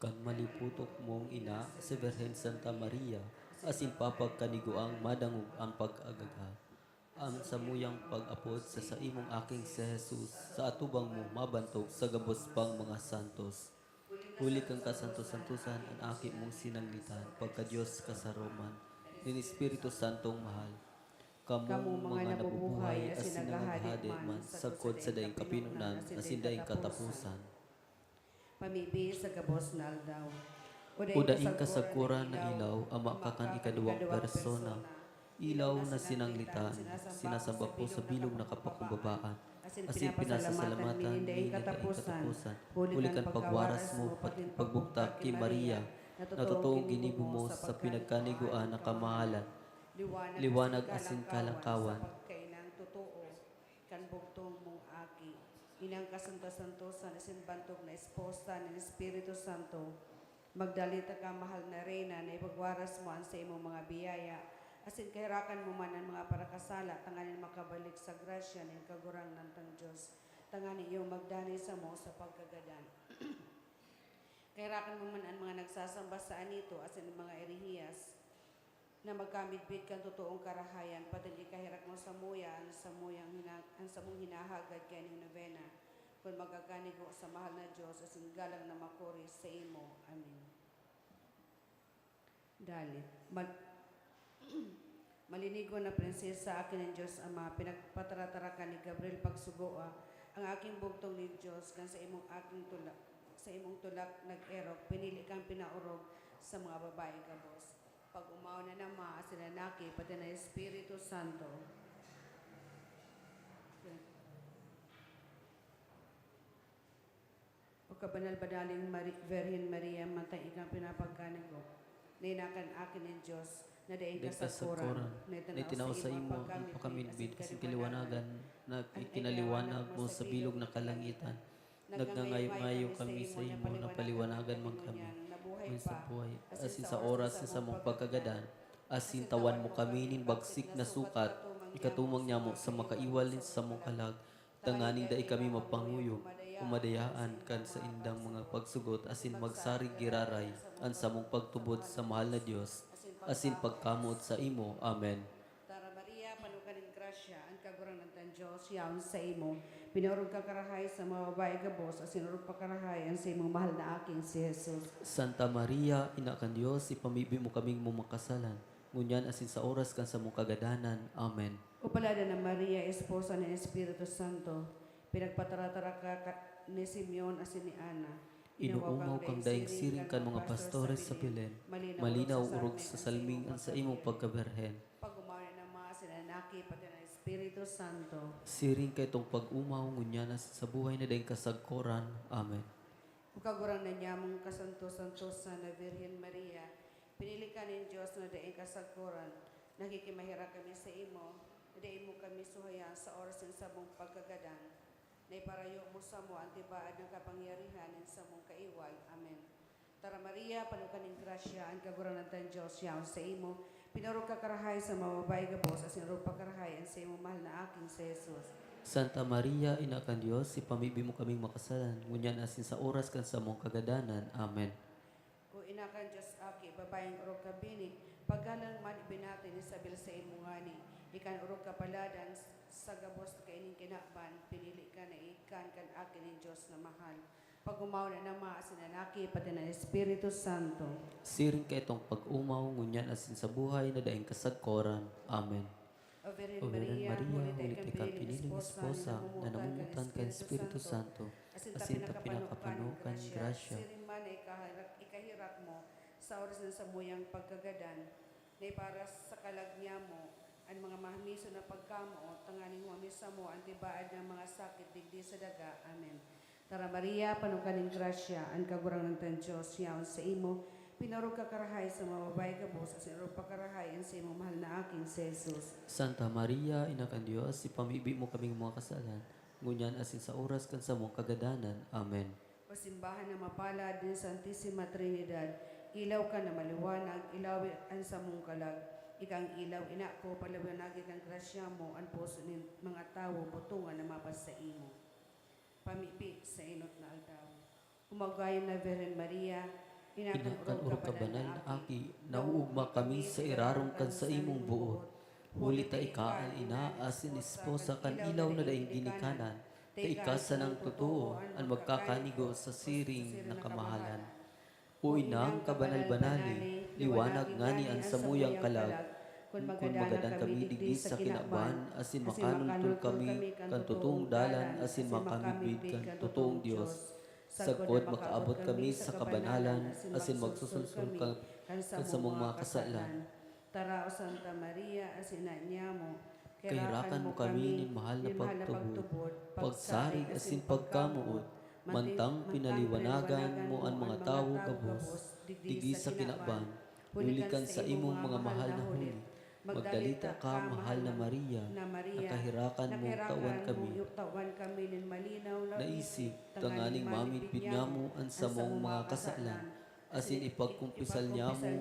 Kang maliputok mong ina, si Birhen Santa Maria, asin papagkaniguang madangog ang pag-agaga. Ang samuyang pag-apod sa imong aking si Jesus, sa atubang mo mabantog sa gabos pang mga santos. Huli kang kasantos-santosan ang aki mong sinanglitan, pagka Diyos kasaroman, nin Espiritu Santong mahal. Kamong Kamu mga mga nabubuhay nabubuhay as asin sinaghahade nagahadik man, man sagkod sa daing kapinunan, asin daing katapusan. Pamibi sa gabos na aldaw. Udaing kasagkuran na ilaw, ama kakan ikaduwang persona. Ilaw na sinanglitan, sinasamba po sa bilog na kapakumbabaan. Asin pinasasalamatan, minindaing katapusan. Huli Huli kan kan pagwaras mo, pagbukta kay Maria, na totoong ginibo mo sa pinagkaniguan na kamahalan. Liwanag asin kalangkawan. Sa pagkainang totoo, kan bugtong mong aki. Inang kasanto-santosan asin bantog na esposa ng Espiritu Santo. Magdalita ka mahal na reyna na ipagwaras mo ang sa imong mga biyaya. Asin kahirakan mo man ang mga parakasala, tanganin makabalik sa grasya ng kagurang ng tang Diyos. Tanganin iyong magdanay sa mo sa pagkagadan. Kahirakan mo man ang mga nagsasamba sa anito asin ang mga erihiyas na magkamidbid kang totoong karahayan, pati ikahirak mo sa muya, ang samong hinahagad kaya ng novena, kung magkakanigo sa mahal na Diyos, asin galang na makuri sa imo. Amen. Dalit. Malinigo na prinsesa, akin ng Diyos Ama, pinagpataratarakan ni Gabriel pagsugoa, ang aking bugtong ni Diyos, kan sa imong tulak nag-erok, pinili kang pinaurog sa mga babae kabos. Pag umaw na nama, sinanaki, pati na Espiritu Santo. O kabanal-badaling Virgin Maria, matay ikang pinapagkanigo. Nainakan akin ng Diyos, na daing kasakuran, na itinaw sa imo ang pakaminbid, kasi kaliwanagan na ikinaliwanag mo sa bilog na kalangitan. Nagnangayo-ngayo kami sa imo, na paliwanagan man kami. May sa buhay, asin sa oras sa mong pagkagadan, asin tawan mo kami nin bagsik na sukat, ikatumang niya mo sa makaiwalin sa mong kalag, tanganing dai kami mapanguyog, umadayaan kan sa indang mga pagsugot, asin magsarig giraray, ang sa mong pagtubod sa mahal na Diyos, asin pagkamot sa imo. Amen. Tara Maria, panukan ng grasya, ang kagurang ng tan Diyos, yaon sa imo. Pinurog ka karahay sa mga babae gabos, asin urog pa karahay ang sa imong mahal na aking si Jesus. Santa Maria, ina kan Diyos, ipamibi mo kaming mumakasalan. Ngunyan asin sa oras kan sa mong kagadanan. Amen. Upalada na Maria, esposa ng Espiritu Santo, pinagpataratara ka ni Simeon asin ni Ana. Inuungaw kang daing siring kan mga pastores sa Belen, malinaw urog sa salmingan sa imong pagkaberhen. Pag-umaw na mga sinanaki, pati ng Espiritu Santo. Siring kay tong pag-umaw, ngunyan sa buhay na daing kasagkoran. Amen. Ukagurang na niya mong kasanto-santosa na Virgin Maria, pinili ka ng Diyos na daing kasagkoran, nakikimahira kami sa imo, na daing mo kami suhaya sa oras ng sabong pagkagadan, na iparayo mo sa mo ang tibaad ng kapangyarihan ng sa mong kaiwal. Amen. Tara Maria, panukan ng grasya, ang kagurang ng tan Diyos, yaon sa imo, pinurog ka karahay sa mga babae gabos, asin urog pa karahay ang sa imo mahal na aking si Jesus. Santa Maria, ina kan Diyos, ipamibi mo kaming makasalan, ngunyan asin sa oras kan sa mong kagadanan. Amen. Kung inakan Diyos aki, babayang urog ka bini, paggalang man ibinati ni Isabel sa imungani, ikan urog ka paladan sa gabos ka ining kinakban, pinili ka na ikan kan akin ng Diyos na mahal. Pag umaw na nama, sinanaki, pati na Espiritu Santo. Siring kay itong pag-umaw, ngunyan asin sa buhay na daing kasagkoran. Amen. O Virgin O Virgen Maria, Maria, hulit hulit ikaw piniling esposa, na namumutan ka Espiritu Santo, asin ta pinakapanukan grasya. Siring man ay ikahirak mo sa oras ng samuyang pagkagadan, na para sa kalagnya mo, ang mga mahmiso na pagkamo, tanganing mamisa mo, ang tibaad ng mga sakit, digdi sa daga. Amen. Tara Maria, panukan ng grasya, ang kagurang ng tan Diyos, yaon sa imo, pinurog ka karahay sa mga babae kabos, asin urog pa karahay ang sa imong mahal na aking si Jesus. Santa Maria, ina kan Diyos, ipamibi mo kaming mga kasalan, ngunyan asin sa oras kan sa mong kagadanan. Amen. O simbahan na mapalad din Santissima Trinidad, ilaw ka na maliwanag, ilaw ang sa mong kalag. Ikang ilaw, ina ko, palawanagin ang grasya mo, ang puso ng mga tao, butungan na mapas sa imo. Pamipi sa inot na aldaw. Umagayon na Virgen Maria, Inakan uro ka banal na aki, nauugma kami sa irarong kan sa imong buot. Huli ta ika ang ina asin esposa kan ilaw na daing ginikanan. Ta ika sa nang totoo ang magkakanigo sa siring na kamahalan. O inang kabanal-banali, liwanag ngani ang samuyang kalag. Kung magadan kami digdi sa kinaban, asin makanultol kami kan totoong dalan, asin makamibid kan totoong Dios. Sagkod makaabot kami sa kabanalan, asin magsusulsul kan sa mong mga kasalan. Tara o Santa Maria, asin na niya mo, Kahirakan mo kami nin mahal na pagtubod, pagsarig asin pagkamuot, mantang pinaliwanagan mo ang mga tawo gabos, digdi sa kinaban, hulikan sa imong mga mahal na huli. Magdalita ka, mahal na Maria, nakahirakan mo tawan kami nin malinaw na naisip, tanganing mamidpid nga mo ang samong mga kasalan, asin ipagkumpisal niya mo,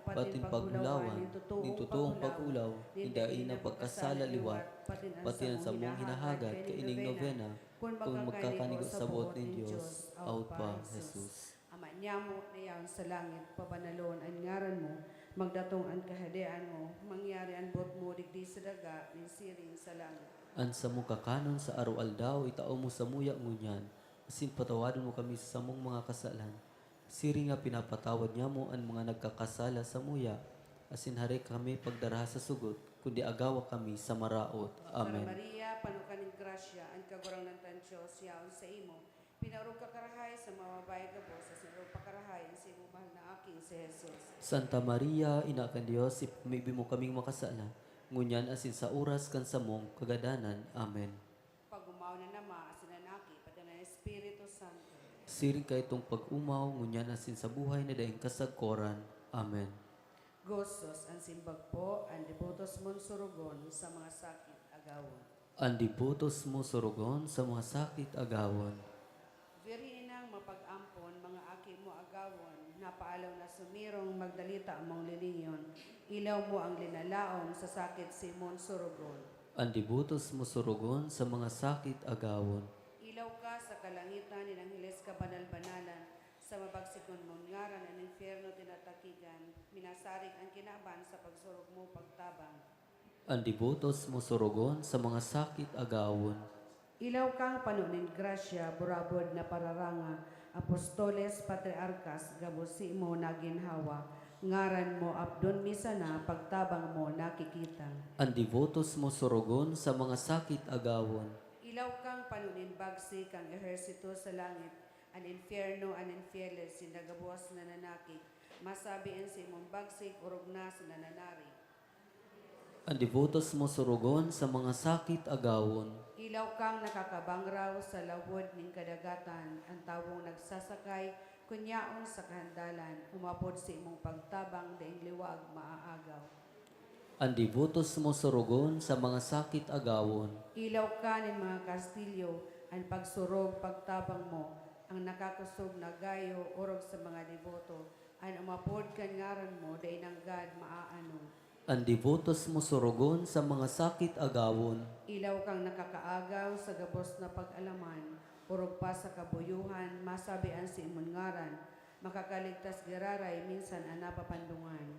patin pagulawan, nin totoong pag-ulaw, hindi na pagkasala liwat, pati ang samong hinahagad, kaining novena, kung magkakanigo sa buot ng Diyos, out pa, Jesus. Ama niya mo na yaon sa langit, pabanalon ang ngaran mo, magdatong ang kahadian mo, mangyari ang bot mo, digdi sa daga, nin siring sa langit. An sa mo kakanon sa araw-aldaw, itao mo sa muya ngunyan, asin patawadon mo kami sa samong mga kasalan. Siri nga pinapatawad niya mo ang mga nagkakasala sa muya, asin hari kami pagdaraha sa sugot, kundi agawa kami sa maraot. Amen. Santa Maria, panukan ng grasya, ang kagurang ng Diyos, yaon sa imo. Pinaurog ka karahay sa mga babae ka po, sa sinurog pakarahay, sa imo mahal na aking si Jesus. Santa Maria, ina kan Dios, ipamibi mo kaming makasala, ngunyan asin sa oras kan samong kagadanan. Amen. Pag-umaw na nama, asin na naki, padana ng Espiritu Santo. Siring ka itong pag-umaw, ngunyan asin sa buhay na daing kasagkoran. Amen. Gozos ang simbag po, ang devotos mong surugon sa mga sakit agawon. Ang devotos mo surugon sa mga sakit agawon. Virhinang mapag-ampon, mga aki mo agawon, napaalaw na sumirong magdalita mong lilingon, ilaw mo ang linalaon sa sakit si mong surugon. Ang devotos mo surugon sa mga sakit agawon. Ilaw ka sa kalangitan, ninanghilis ka banal-banalan, sa mabagsikon mong ngaran ang infierno tinatakigan, minasarig ang kinaban sa pagsurog mo pagtabang. Ang devotos mo surugon sa mga sakit agawon. Ilaw kang panunin grasya, burabod na pararanga, apostoles, patriarkas, gabusi mo naginhawa, ngaran mo abdon misa na, pagtabang mo nakikita. Ang devotos mo surugon sa mga sakit agawon. Ilaw kang panunin bagsi, kang ehersito sa langit, an infierno, an infieles, sinagabuas na nanakik, masabiin si mong bagsik, urog na sa nananari. Ang devotos mo surugon sa mga sakit agawon. Ilaw kang nakakabangraw sa lawod ng kadagatan, ang tawong nagsasakay, kunyaon sa kahandalan, umapod sa imong pagtabang, daing liwag maaagaw. Ang devotos mo surugon sa mga sakit agawon. Ilaw ka ng mga kastilyo, ang pagsurog, pagtabang mo, ang nakakusog na gayo, urog sa mga deboto, ang umapod kan ngaran mo, daing nanggad maaanong. Ang devotos mo surugon sa mga sakit agawon. Ilaw kang nakakaagaw sa gabos na pag-alaman, urog pa sa kabuyuhan, masabian si imong ngaran, makakaligtas giraray, minsan ang napapandungan.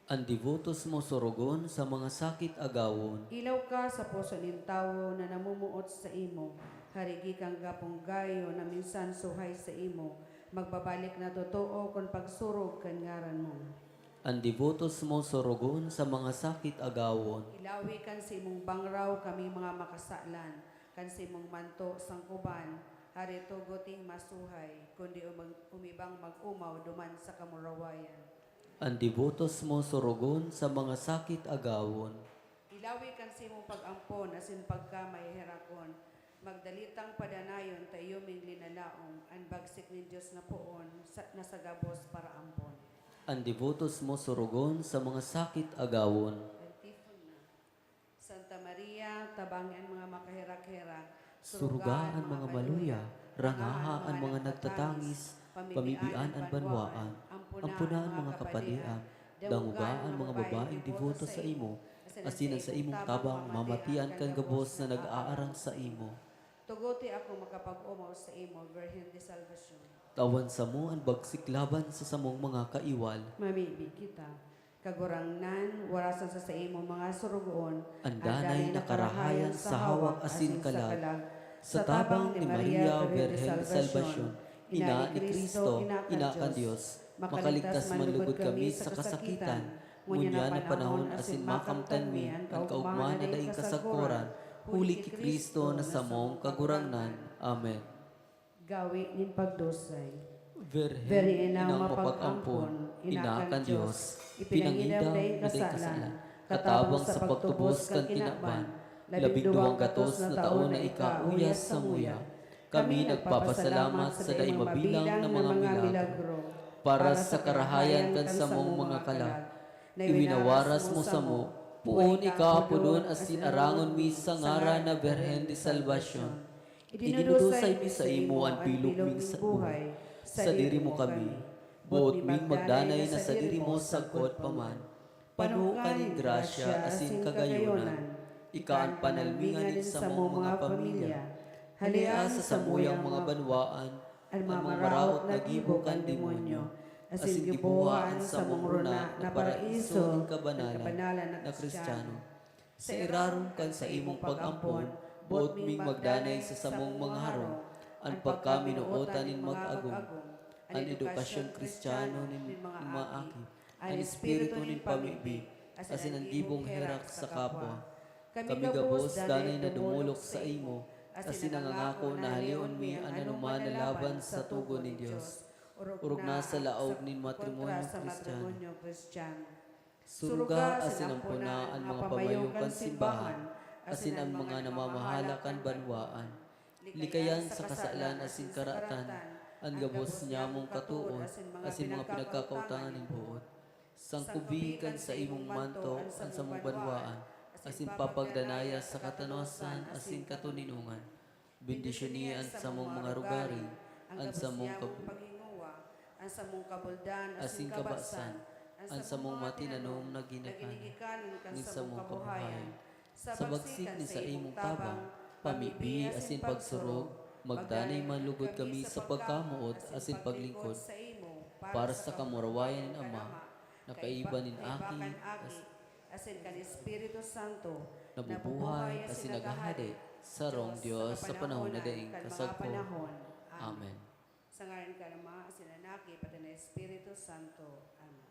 Ang devotos mo surugon sa mga sakit agawon. Ilaw ka sa puso ng tao na namumuot sa imo, harigi kang gapong gayo na minsan suhay sa imo, magbabalik na totoo kung pagsurog kan ngaran mo. Ang devotos mo surugon sa mga sakit agawon. Ilawi kan si imong bangraw kami mga makasalan, kan si imong manto sangkuban, hari tuguting masuhay, kundi umibang mag-umaw duman sa kamurawayan. Ang devotos mo surugon sa mga sakit agawon. Ilawi kan si imong pag-ampon, asin pagkamay herakon, magdalitang padanayon tayuming linalaong, ang bagsik ni Diyos na poon, nasagabos para ampon. Ang devotos mo surugon sa mga sakit agawon. Antiphon na. Santa Maria, tabangi ang mga makahirak-hirak, Surugaan mga maluya, rangaha ang mga nagtatangis, pamibian ang banwaan, ampunaan mga kapalian, dangugaan mga babaeng devoto sa imo, asinan sa imong tabang mamatian kan gabos na nag-aarang sa imo. Tuguti ako makapag-umaw sa imo, Virgen de Salvacion. Tawan sa mo ang bagsik laban sa samong mga kaiwal. Mamibig kita. Kagurangnan, warasan sa imo mga surugoon, Andanay na karahayan sa hawak asin kalag. Sa tabang ni Maria, Berhen de Salvasyon, Ina ni Kristo, Ina kan Diyos, makaligtas manlugod kami sa kasakitan, ngunya na panahon asin makamtan mi, ang kaugman na daing kasagkoran, huli ki Kristo na samong kagurangnan. Amen. Gawi nin pagdusay. Berhen, Very inang inang mapag-ampon, Ina kan Diyos, ipinangidam ipinangidam day na daing kasalan, katabang sa pagtubos kang kinakban, 12 gatos na taon na ikauyas sa muya. Kami nagpapasalamat sa daing mabilang na mga milagro para sa karahayan kan sa mong mga kalag. Iwinawaras mo sa mo, puon ikapudon asin arangon mi sa ngara na Berhen de Salvasyon. Idinudusay mi sa imo ang bilog ming sa buhay, sa diri mo kami. Buot ming magdanay na sa diri mo sagkot paman. Panukanin grasya asin kagayonan. Ikaan panalminganin sa mong mga pamilya. Halia sa samuyang mga banwaan, ang mga maraot na gibukan demonyo, asin gibuhaan sa mong runa na paraiso ng kabanalan na Kristiyano. Sa irarong kan sa imong pag-ampon, buot ming magdanay sa samong mga harong, ang pagkaminuotan nin mag-agong, ang edukasyon Kristiyano nin maakip, ang espiritu nin pamibig, asin ang gibong herak sa kapwa. Kami gabos danay na dumulok sa imo, asin nangangako na halion mi ang anuman na laban sa tugon ni Dios. Urog na sa laog nin matrimonyo Kristiyano. Suruga asin ang puna ang mga pamayukan simbahan, asin ang mga namamahala kan banwaan. Likayan sa kasalan asin karatan, ang gabos niya mong katuon, asin mga pinagkakautangan ng buot. Sangkubikan sa imong manto ang sa mong banwaan, asin papagdanaya sa katanosan asin katuninungan. Bendisyon niya ang sa mong mga rugaring, ang sa mong ang sa mong kabuldan, asin kabasan, ang sa mong matinanom na ginakan, nin sa mong kabuhayan. Sa bagsik ni sa imong tabang, pamibi asin pagsurog, magdanay manlugod kami sa pagkamuot asin paglingkod, para sa kamurawayan ng Ama, nakaiba nin aki, asin kan Espiritu Santo, nabubuhay asin nagahari, sarong Diyos sa panahon na daing kasagpo. Amen. Sa ngalan ka Ama, asin anak, pati na Espiritu Santo. Amen.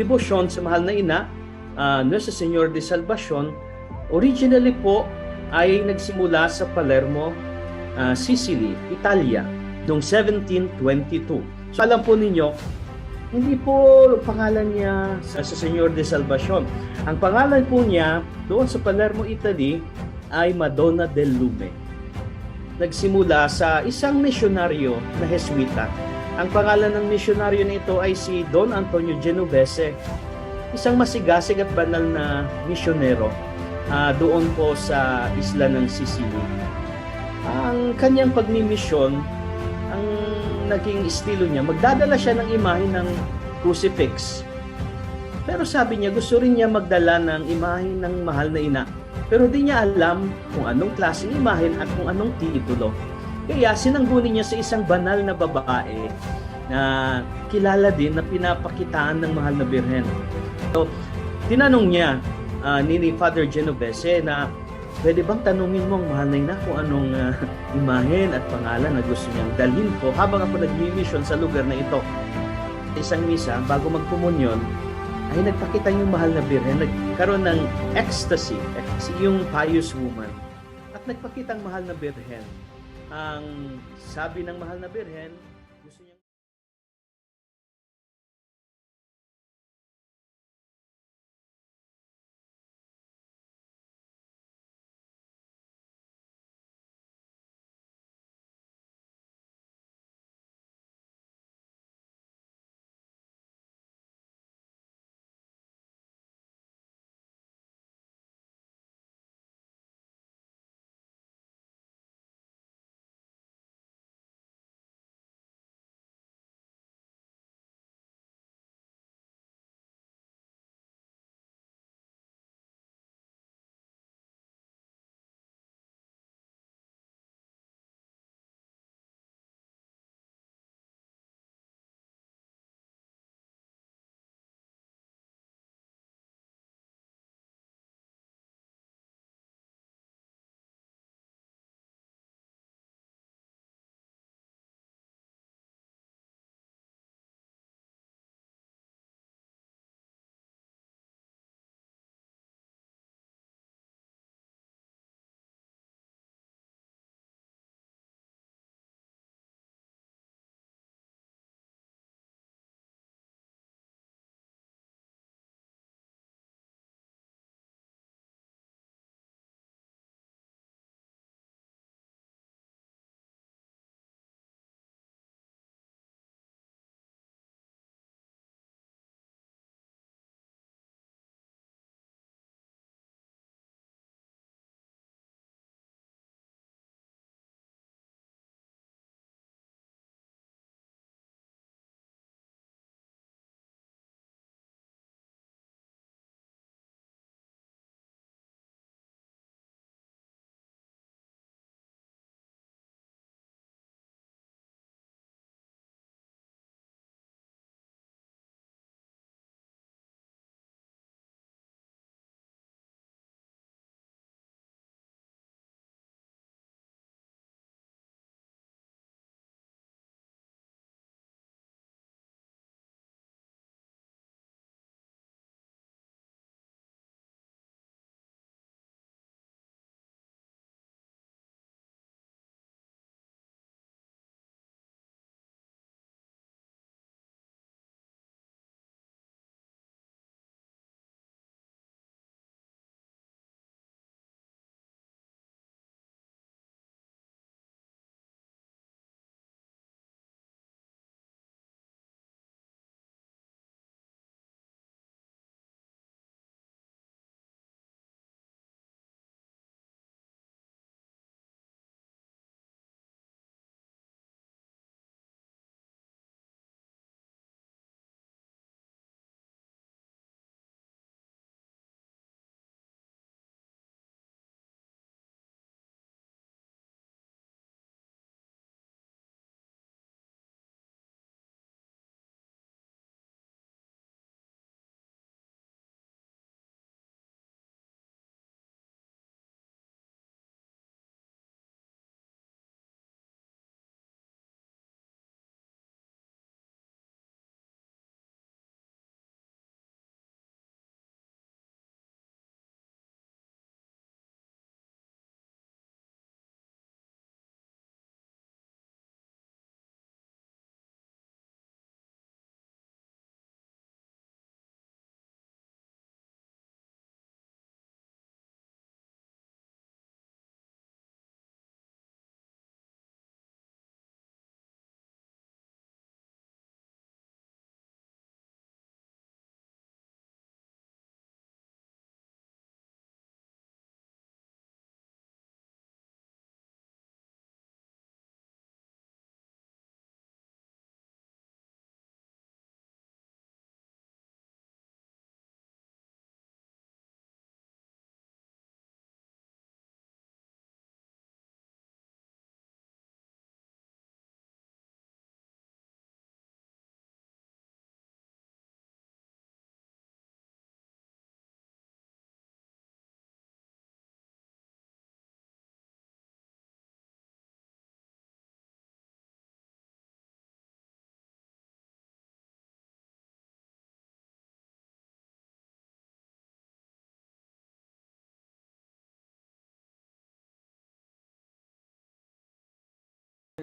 debosyon sa mahal na ina, Nuestra Señor de Salvacion, originally po ay nagsimula sa Palermo, Sicily, Italia, noong 1722. So alam po ninyo, hindi po pangalan niya sa Señor de Salvacion. Ang pangalan po niya doon sa Palermo, Italy ay Madonna del Lume. Nagsimula sa isang misyonaryo na Jesuita. Ang pangalan ng misyonaryo nito ay si Don Antonio Genovese, isang masigasig at banal na misyonero doon po sa isla ng Sicily. Ang kanyang pagmimisyon, ang naging estilo niya, magdadala siya ng imahe ng crucifix. Pero sabi niya, gusto rin niya magdala ng imahe ng mahal na ina. Pero di niya alam kung anong klaseng imahe at kung anong titulo. Kaya sinangguni niya sa isang banal na babae na kilala din na pinapakitaan ng mahal na birhen. So, tinanong niya ni Father Genovese na pwede bang tanungin mo ang mahal na ina kung anong imahen at pangalan na gusto niyang dalhin ko habang ako nag-mission sa lugar na ito. Isang misa, bago magkomunyon, ay nagpakita yung mahal na birhen, nagkaroon ng ecstasy, yung pious woman. At nagpakita ang mahal na birhen. Ang sabi ng mahal na birhen, gusto niya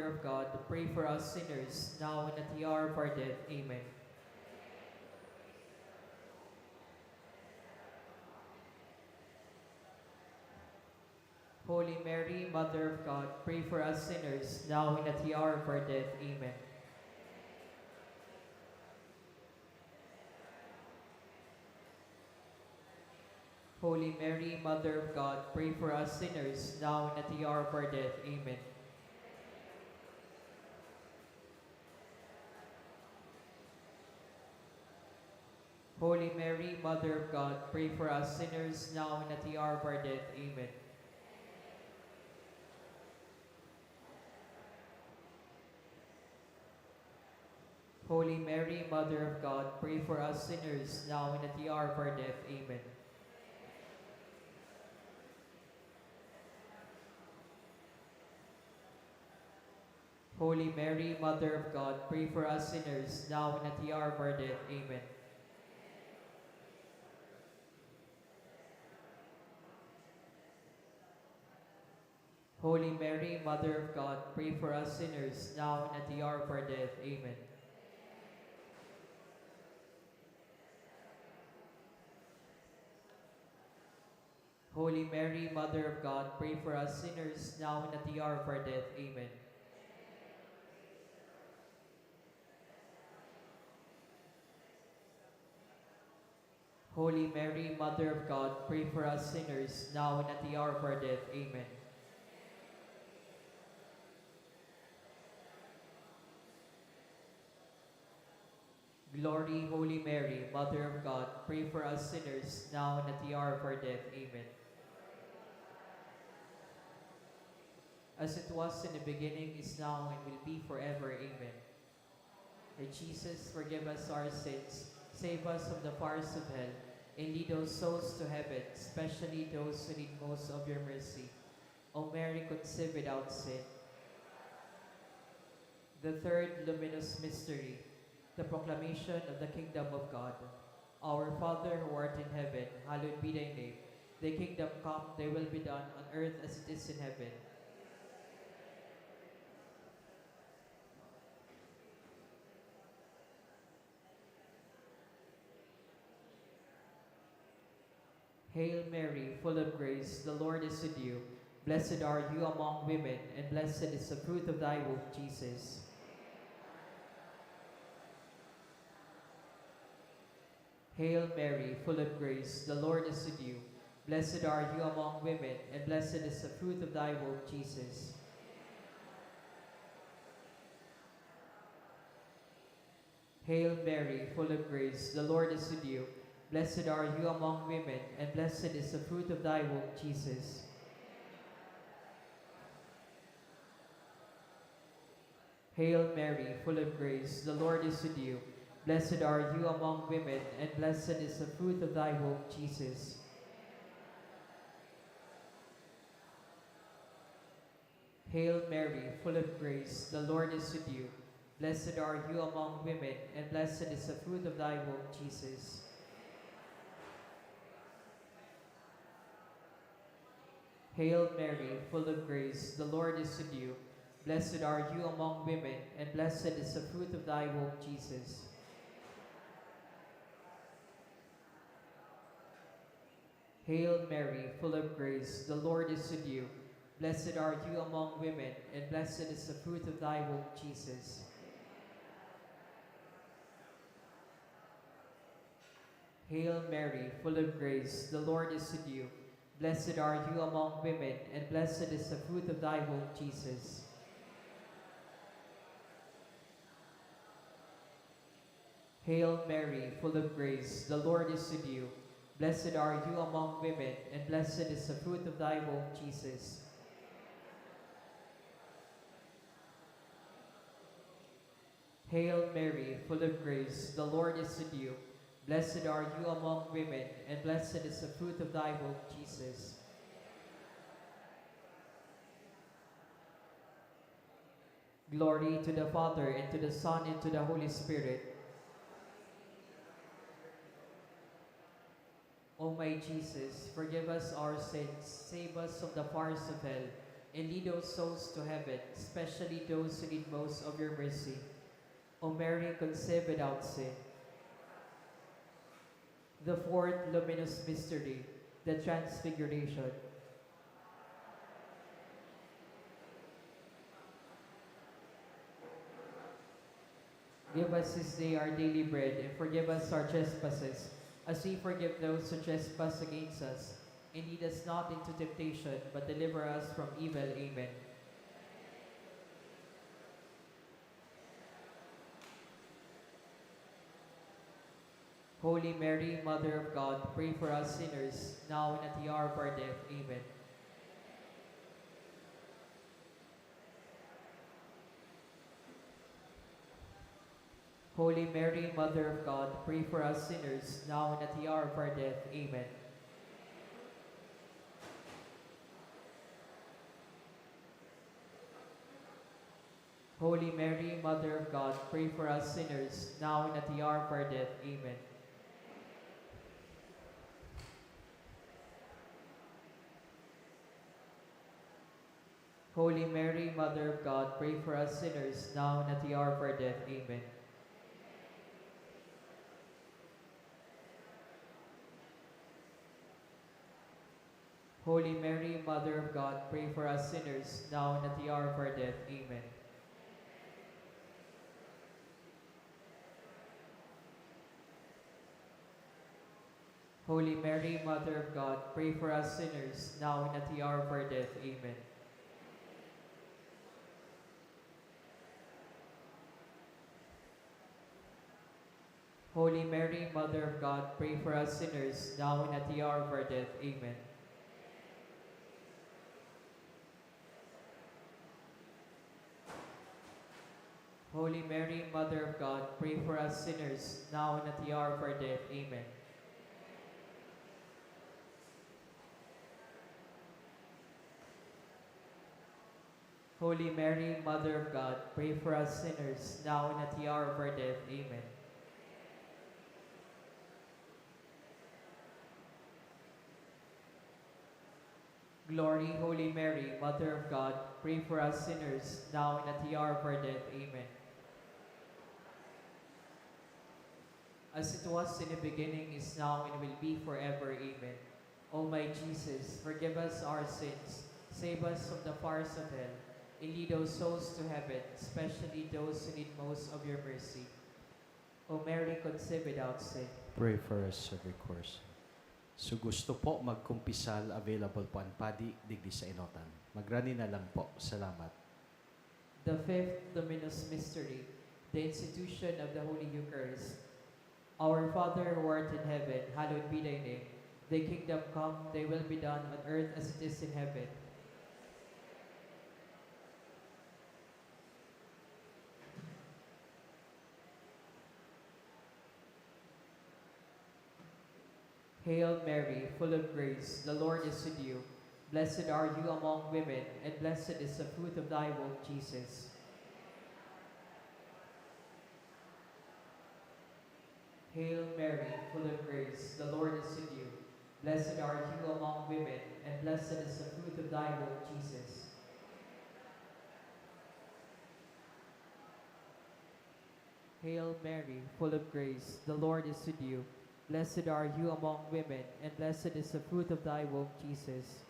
of God, pray for us sinners, now and at the hour of our death. Amen. Holy Mary, Mother of God, pray for us sinners, now and at the hour of our death. Amen. Holy Mary, Mother of God, pray for us sinners, now and at the hour of our death. Amen. Holy Mary, Mother of God, pray for us sinners, now and at the hour of our death. Amen. Holy Mary, Mother of God, pray for us sinners, now and at the hour of our death. Amen. Holy Mary, Mother of God, pray for us sinners, now and at the hour of our death. Amen. Holy Mary, Mother of God, pray for us sinners, now and at the hour of our death. Amen. Holy Mary, Mother of God, pray for us sinners, now and at the hour of our death. Amen. Holy Mary, Mother of God, pray for us sinners, now and at the hour of our death. Amen. Glory, Holy Mary, Mother of God, pray for us sinners, now and at the hour of our death. Amen. As it was in the beginning, is now, and will be forever. Amen. Lord Jesus, forgive us our sins, save us from the fires of hell, and lead those souls to heaven, especially those who need most of your mercy. O Mary, conceived without sin. The third luminous mystery, the proclamation of the kingdom of God. Our Father who art in heaven, hallowed be thy name. Thy kingdom come, thy will be done on earth as it is in heaven. Hail Mary, full of grace, the Lord is with you. Blessed are you among women, and blessed is the fruit of thy womb, Jesus. Hail Mary, full of grace, the Lord is with you. Blessed are you among women, and blessed is the fruit of thy womb, Jesus. Hail Mary, full of grace, the Lord is with you. Blessed are you among women, and blessed is the fruit of thy womb, Jesus. Hail Mary, full of grace, the Lord is with you. Blessed are you among women, and blessed is the fruit of thy womb, Jesus. Hail Mary, full of grace, the Lord is with you. Blessed are you among women, and blessed is the fruit of thy womb, Jesus. Hail Mary, full of grace, the Lord is with you. Blessed are you among women, and blessed is the fruit of thy womb, Jesus. Hail Mary, full of grace, the Lord is with you. Blessed are you among women, and blessed is the fruit of thy womb, Jesus. Hail Mary, full of grace, the Lord is with you. Blessed are you among women, and blessed is the fruit of thy womb, Jesus. Hail Mary, full of grace, the Lord is with you. Blessed are you among women, and blessed is the fruit of thy womb, Jesus. Hail Mary, full of grace, the Lord is with you. Blessed are you among women, and blessed is the fruit of thy womb, Jesus. Glory to the Father, and to the Son, and to the Holy Spirit. O my Jesus, forgive us our sins, save us from the fires of hell, and lead those souls to heaven, especially those who need most of your mercy. O Mary, conceived without sin. The fourth luminous mystery, the Transfiguration. Give us this day our daily bread, and forgive us our trespasses, as we forgive those who trespass against us. And lead us not into temptation, but deliver us from evil. Amen. Holy Mary, Mother of God, pray for us sinners, now and at the hour of our death. Amen. Holy Mary, Mother of God, pray for us sinners, now and at the hour of our death. Amen. Holy Mary, Mother of God, pray for us sinners, now and at the hour of our death. Amen. Holy Mary, Mother of God, pray for us sinners, now and at the hour of our death. Amen. Holy Mary, Mother of God, pray for us sinners, now and at the hour of our death. Amen. Holy Mary, Mother of God, pray for us sinners, now and at the hour of our death. Amen. Holy Mary, Mother of God, pray for us sinners, now and at the hour of our death. Amen. Holy Mary, Mother of God, pray for us sinners, now and at the hour of our death. Amen. Holy Mary, Mother of God, pray for us sinners, now and at the hour of our death. Amen. Glory, Holy Mary, Mother of God, pray for us sinners, now and at the hour of our death. Amen. As it was in the beginning, is now, and will be forever. Amen. O my Jesus, forgive us our sins, save us from the fires of hell, and lead those souls to heaven, especially those who need most of your mercy. O Mary, conceived without sin. Pray for us every course. So gusto po magkumpisal, available po ang padi, digdi sa inotan. Magrani na lang po. Salamat. The fifth luminous mystery, the institution of the Holy Eucharist. Our Father who art in heaven, hallowed be thy name. Thy kingdom come, thy will be done on earth as it is in heaven. Hail Mary, full of grace, the Lord is with you. Blessed are you among women, and blessed is the fruit of thy womb, Jesus. Hail Mary, full of grace, the Lord is with you. Blessed are you among women, and blessed is the fruit of thy womb, Jesus. Hail Mary, full of grace, the Lord is with you. Blessed are you among women, and blessed is the fruit of thy womb, Jesus.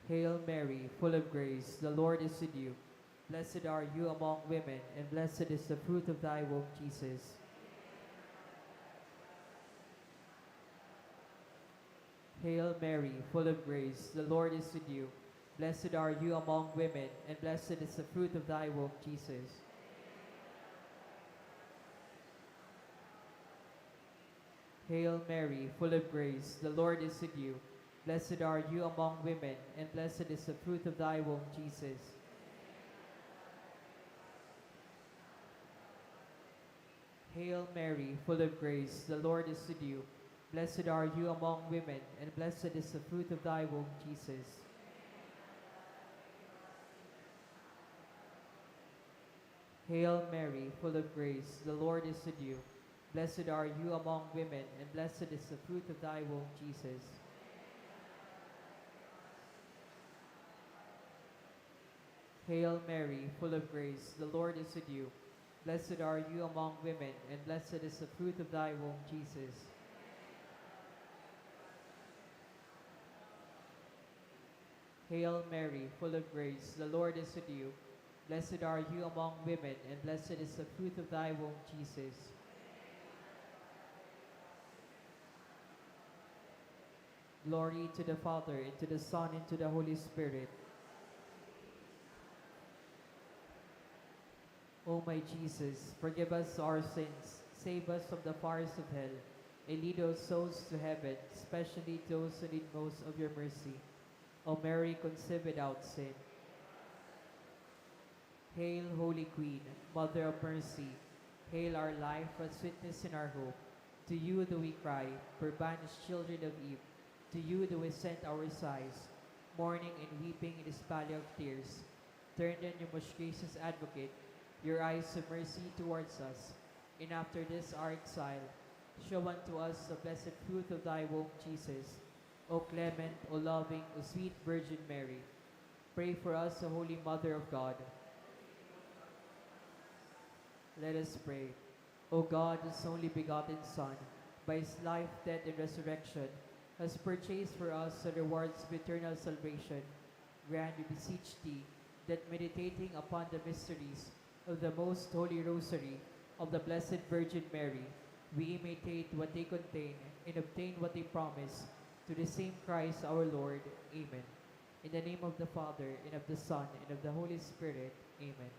Hail Mary, full of grace, the Lord is with you. Blessed are you among women, and blessed is the fruit of thy womb, Jesus. Hail Mary, full of grace, the Lord is with you. Blessed are you among women, and blessed is the fruit of thy womb, Jesus. Hail Mary, full of grace, the Lord is with you. Blessed are you among women, and blessed is the fruit of thy womb, Jesus. Hail Mary, full of grace, the Lord is with you. Blessed are you among women, and blessed is the fruit of thy womb, Jesus. Hail Mary, full of grace, the Lord is with you. Blessed are you among women, and blessed is the fruit of thy womb, Jesus. Hail Mary, full of grace, the Lord is with you. Blessed are you among women, and blessed is the fruit of thy womb, Jesus. Hail Mary, full of grace, the Lord is with you. Blessed are you among women, and blessed is the fruit of thy womb, Jesus. Glory to the Father, and to the Son, and to the Holy Spirit. O my Jesus, forgive us our sins, save us from the fires of hell, and lead those souls to heaven, especially those who need most of your mercy. O Mary, conceived without sin. Hail, Holy Queen, Mother of Mercy. Hail our life, our sweetness, and our hope. To you do we cry, poor banished children of Eve. To you do we send our sighs, mourning and weeping in this valley of tears. Turn then, your most gracious advocate, your eyes of mercy towards us, and after this our exile, show unto us the blessed fruit of thy womb, Jesus. O clement, O loving, O sweet Virgin Mary, pray for us, O Holy Mother of God. Let us pray. O God, whose only begotten Son, by his life, death, and resurrection, has purchased for us the rewards of eternal salvation, grant, we beseech thee, that meditating upon the mysteries of the most holy rosary of the Blessed Virgin Mary, we imitate what they contain and obtain what they promise, to the same Christ our Lord. Amen. In the name of the Father, and of the Son, and of the Holy Spirit. Amen.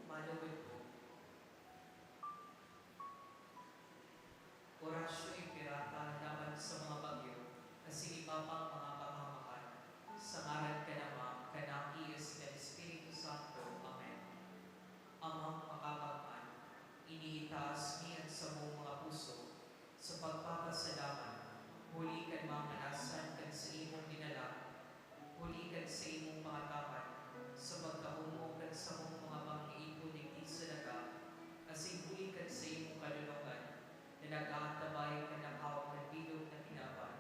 Manawin po. Orasyo Impirata laban sa mga bagyo, kasilipapang mga pamamakan, sa ngalan ka naman, kanang iyos ng Espiritu Santo. Amen. Amang makakapaan, iniitaas niyan sa mong mga puso, sa pagpapasalamat, huli kan mga alasan kan sa imong dinala, huli kan sa imong pangatapan, sa pagkahumo kan sa mong mga pang-iipon digdi sa daga, asing huli kan sa imong kalulungan, na nag-aantabay ka ng hawak ng bilog na tinapan.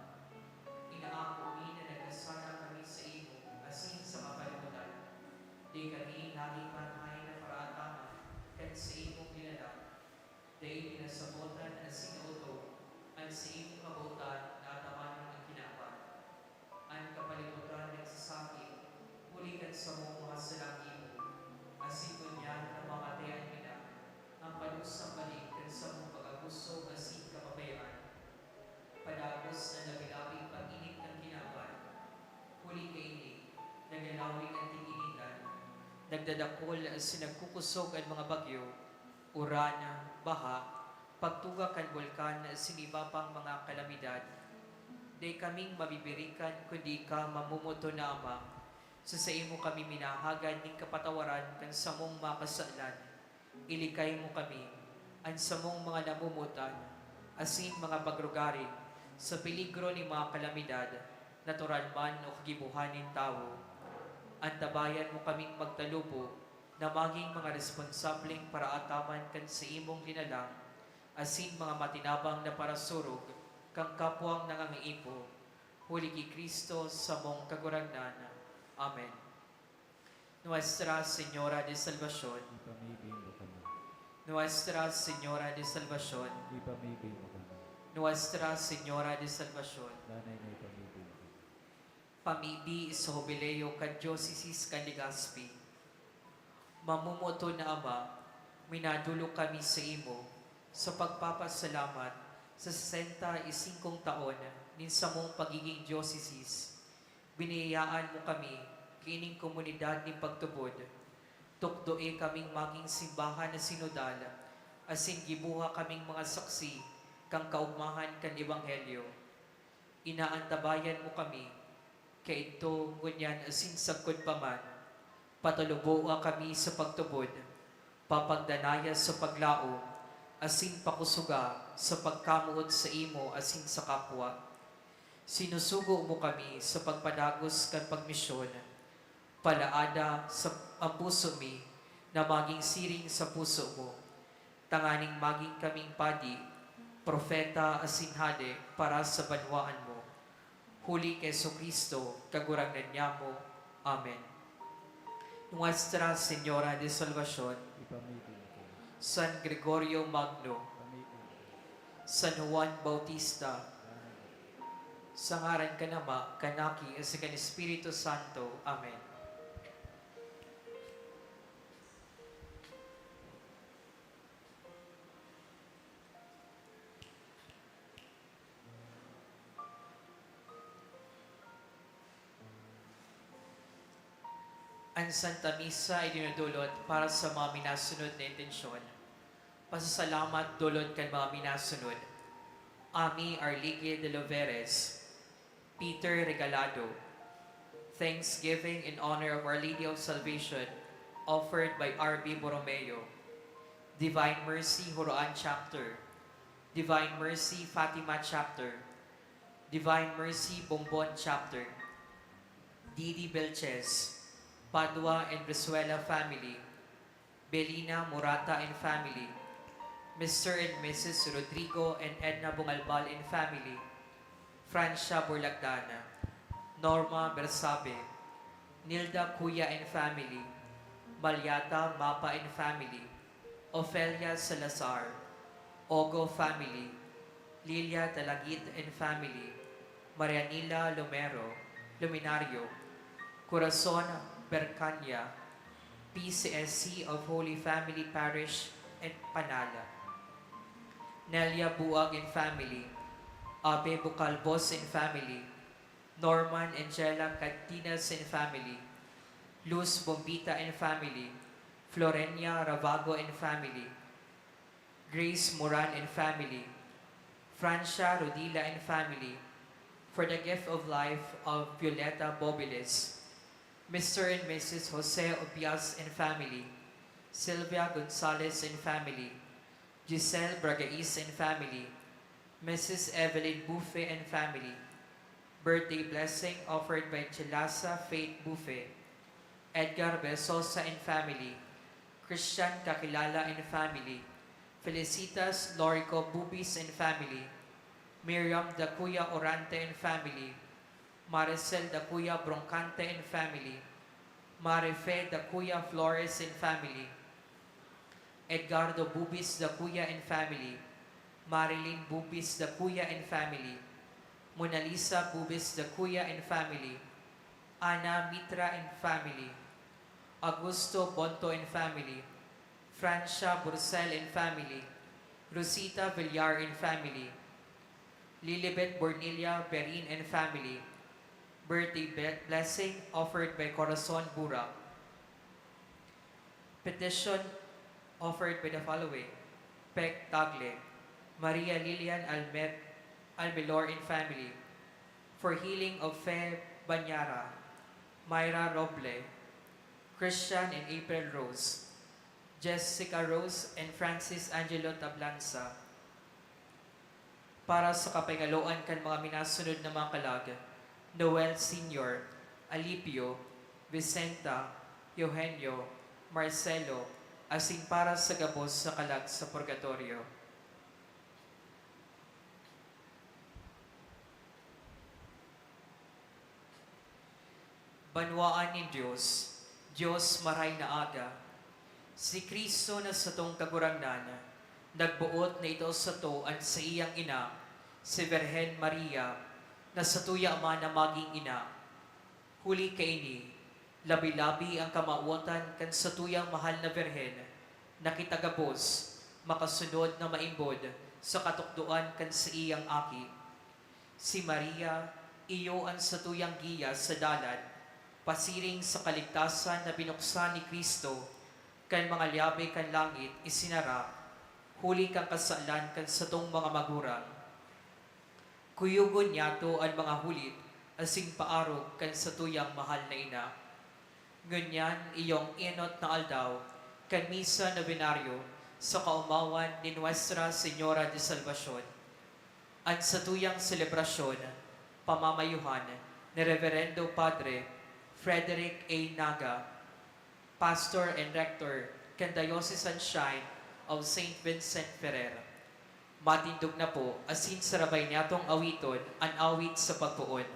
Inaako mi na nagkasana kami sa imo, asin sa makalimutan. Di kami nakipanhay na paraataman, kan sa imong dinala. Dahil pinasabotan ang sinuoto, ang sa imong kabutan na ataman ng kinapan. Ang kapalibutan nagsasakit, hulikan sa mong mga salaki mo, asin kunyan na mamatayan nila, ang palusang balik kan sa mong pag-abuso, asin kapabayaan. Padagos na labi-labing pag-init ng kinapan, huli kainit, nagalawing ang tinginitan, nagdadakol ang sinagkukusog ang mga bagyo, urana, baha, pagtuga kan bulkan, sinibapang mga kalamidad, Di kaming mabibirikan, kundi ka mamumuto na Ama. Sa imo kami minahagad ning kapatawaran kan samong makasalan. Ilikay mo kami, ang samong mga namumutan, asin mga pagrugaring, sa peligro ni mga kalamidad, natural man o kagibuhanin tao. Antabayan mo kaming magtalubo, na maging mga responsableng paraataman kan sa imong linalang, asin mga matinabang na parasurog, kang kapwang nangangiipo, huli kay Kristo sa mong kaguragnan. Amen. Nuestra Señora de Salvación, Ipamibing mo kami. Nuestra Señora de Salvación, Ipamibing mo kami. Nuestra Señora de Salvación, Danay na ipamibing mo kami. pamibi sa Jubileo kan Diocese kan Legazpi. Mamumuto na Ama, minadulo kami sa imo sa pagpapasalamat sa 65 taon nin sa mong pagiging diocese. Biniyayaan mo kami kining komunidad ni pagtubod. Tukdoe kaming maging simbahan na sinodal, asin gibuha kaming mga saksi kang kaugmahan kan ebanghelyo. Inaantabayan mo kami, kay ito ngunyan asin sagkod pa man. Pataluboa kami sa pagtubod, papagdanaya sa paglao, asin pakusuga sa pagkamuot sa imo asin sa kapwa. Sinusugo mo kami sa pagpadagos kan pagmisyon, palaada sa ang puso mi na maging siring sa puso mo. Tanganing maging kaming padi, propeta asin hade para sa banwaan mo. Huli kay Kristo, kagurangnan niya mo. Amen. Nuestra Señora de Salvación, Ipamibing mo kami. San Gregorio Magno, Ipamibing mo kami. San Juan Bautista, Danay na sa ngaran ka nama, kanaki, at sa kan Espiritu Santo. Amen. Ang Santa Misa ay dinudulot para sa mga minasunod na intensyon. Pasasalamat dulot kan mga minasunod. Ami Arligue de Loveres, Peter Regalado. Thanksgiving in honor of Our Lady of Salvation, offered by R.B. Borromeo. Divine Mercy Huroan Chapter, Divine Mercy Fatima Chapter, Divine Mercy Bombon Chapter, Didi Belches, Padua and Brizuela family, Belina Murata and family, Mr. and Mrs. Rodrigo and Edna Bungalbal and family, Francia Burlagdana, Norma Bersabe, Nilda Kuya and family, Malyata Mapa and family, Ofelia Salazar, Ogo family, Lilia Talagit and family, Marianila Luminario, Corazon Bercanya, PCSC of Holy Family Parish and Panala, Nelia Buag and family, Abe Bucalbos and family, Norman Angela Cantinas and family, Luz Bombita and family, Florenia Ravago and family, Grace Moran and family, Francia Rodila and family, for the gift of life of Violeta Bobiles, Mr. and Mrs. Jose Obias and family, Sylvia Gonzalez and family, Giselle Bragais and family, Mrs. Evelyn Buffet and family, birthday blessing offered by Chelasa Faith Buffet, Edgar Besosa and family, Christian Kakilala and family, Felicitas Lorico Bubis and family, Miriam Dacuya Orante and family, Maricel Dacuya Broncante and family, Marife Dacuya Flores and family, Edgardo Bubis Dacuya and family, Marilyn Bubis Dacuya and family, Mona Lisa Bubis Dacuya and family, Ana Mitra and family, Augusto Bonto and family, Francia Bursel and family, Rosita Villar and family, Lilibet Bornilia Berin and family, birthday blessing offered by Corazon Burak. Petition offered by the following: Pek Tagle, Maria Lilian Almelor and family, for healing of Fe Banyara, Myra Roble, Christian and April Rose, Jessica Rose and Francis Angelo Tablanza, para sa kapayngaloan kan mga minasunod na mga kalag, Noel Sr., Alipio, Vicenta, Eugenio, Marcelo, asing para sa gabos sa kalag sa purgatorio. Banwaan ni Diyos, Diyos maray na aga, si Kristo na sa tong kagurangnan, nagbuot na ito sa to at sa iyang ina, si Virhen Maria, na sa tuya ama na maging ina. Huli kaini, labi-labi ang kamauotan kan sa tuyang mahal na Virhen, na kitagabos, makasunod na maimbod sa katukduan kan sa iyang aki. Si Maria, iyo ang sa tuyang giya sa dalan, pasiring sa kaligtasan na binuksan ni Kristo, kan mga liyabe kan langit isinara, huli kang kasalan kan sa tong mga magurang. Kuyugon niyato ang mga hulit, asing paarog kan sa tuyang mahal na ina. Ngunyan iyong inot na aldaw, kan misa novenaryo, sa kaumawan ni Nuestra Señora de Salvacion. Ang sa tuyang selebrasyon, pamamayuhan ni Reverendo Padre Frederick A. Naga, Pastor and Rector, kan Diocesan Shrine of St. Vincent Ferrer. Matindog na po, asin sarabay niyatong awiton, ang awit sa pagpuon.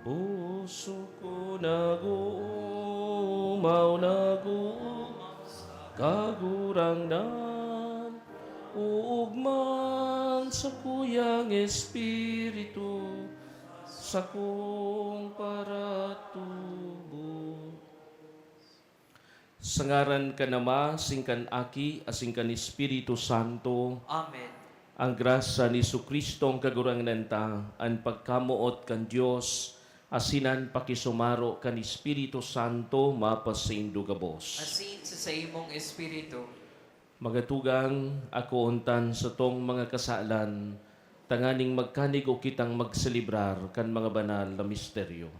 Puso ko nag-uumaw, kagurangnan, uugman sa kuyang espiritu, sa kong paratubo. Sangaran ka nama, singkan aki, asingkan Espiritu Santo, Amen. ang grasya ni Kristo ang kagurangan ta, ang pagkamuot kan Dios, asinan pakisumaro kan Espiritu Santo, mapasindo gabos. Asin sa imong espiritu, Magatugang ako untan sa tong mga kasalan, tanganing magkanig o kitang magselebrar kan mga banal na misteryo.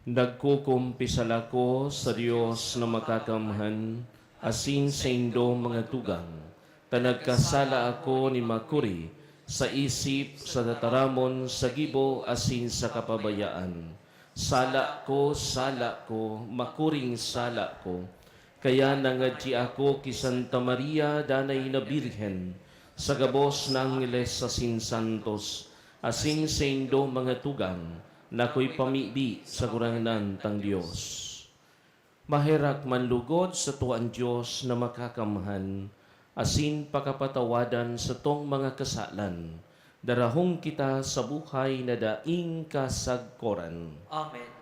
Nagkukumpisal ako sa Diyos na makakamhan, asin sa indo mga tugang. Tanagkasala ako ni Makuri, sa isip, sa tataramon, sa gibo, asin sa kapabayaan. Sala ko, makuring sala ko. Kaya nangadji ako ki Santa Maria, danay na Birhen, sa gabos ng Angeles sa Santos, asin sa indo mga tugang, na ko'y pamibi sa guranganan tang Diyos. Maherak manlugod sa tuan Diyos na makakamhan, asin pakapatawadan sa tong mga kasalan, darahong kita sa buhay na daing kasagkoran. Amen.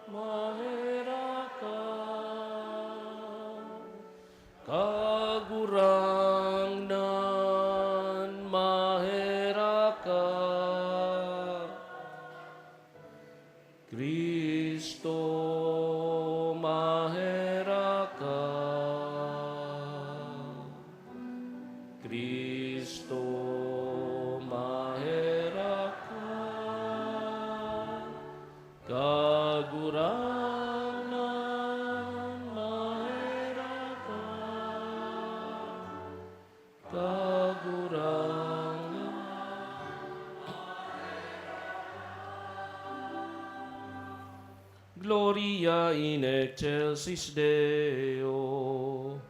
Maheraka kagurangnan, maheraka Kristo, maheraka Kristo, maheraka kagurangan, maheraka kagurangan. Gloria in excelsis Deo.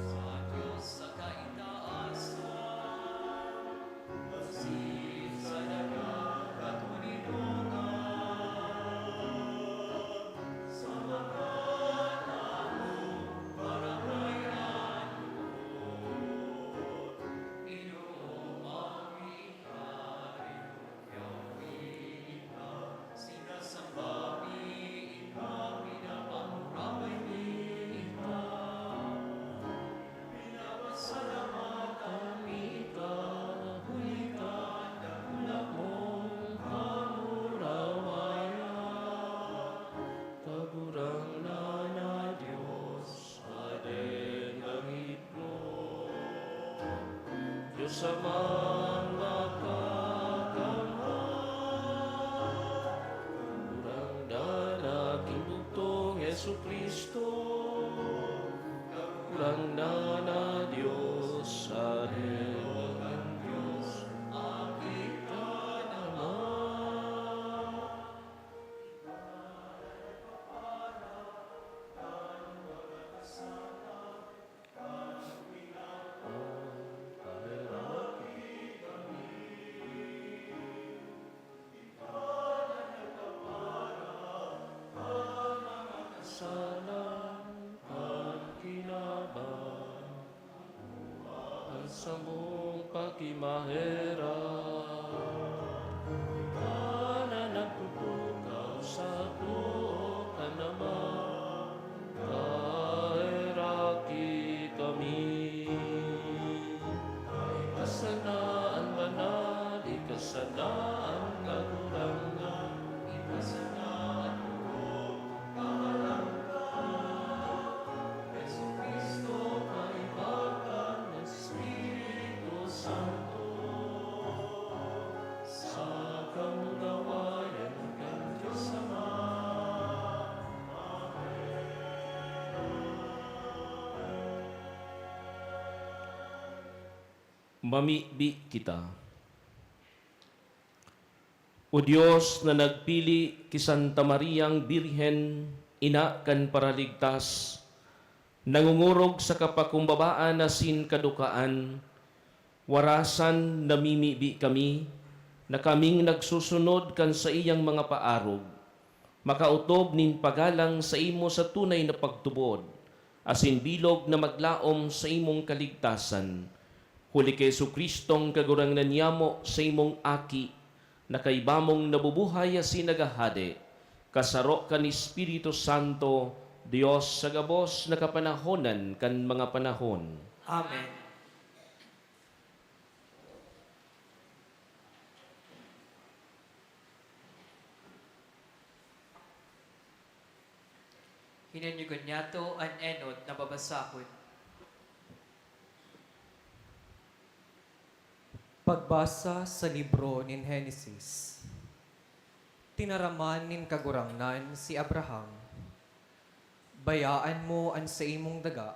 Sa Diyos sa kaitaasan, asin sa dagat katulungan, sa mga tao paramayan mo. Inoong ang ika, sinasamba mi ika, pinapamuramay mi ika. Pinapasalamatan mi ika, huli ka, dakulang mong kamurawayan. Kagurangan na Diyos, aden langit mo. Diyos Amang makakamhan, kurang na aking bugtong Yesu Kristo. Kurang na Diyos, aden langit Diyos, aking naman. Salam at kinabang, ang samong pakimahera. Kana nagtutukaw sa tuo ka naman, kahiraki kami. Ikasanaan banal, ikasanaan kagurangan, ikasanaan Yesu Kristo, kaibagan ng Espiritu Santo, sa kamugawayan ng Diyos Ama. Mamibi kita. O Diyos na nagpili ki Santa Mariang Birhen, ina kan paraligtas, nangungurog sa kapakumbabaan na sin kadukaan, Warasan namimibi kami, na kaming nagsusunod kan sa iyang mga paarog, makautob nin pagalang sa imo sa tunay na pagtubod, asin bilog na maglaom sa imong kaligtasan. Huli kay Jesucristong kagurangnan niyamo sa imong aki, na kaibamong nabubuhay asin nagahade, kasaro kan Espiritu Santo, Dios sa gabos na kapanahonan kan mga panahon. Amen. Hinanyugan niya to an enod na babasakon. Pagbasa sa libro nin Henesis. Tinaraman nin kagurangnan si Abraham. Bayaan mo an sa imong daga,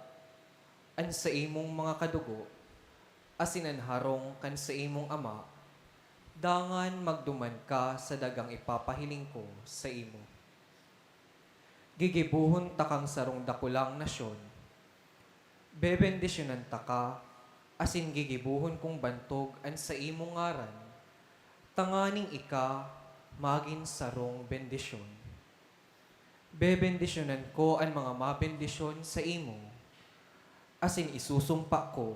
an sa imong mga kadugo, asinanharong kan sa imong ama, dangan magduman ka sa dagang ipapahiling ko sa imo. Gigibuhon takang sarong dakulang nasyon. Bebendisyonan taka, asin gigibuhon kong bantog an sa imong ngaran, tanganing ika magin sarong bendisyon. Bebendisyonan ko ang mga mabendisyon sa imo, asin isusumpa ko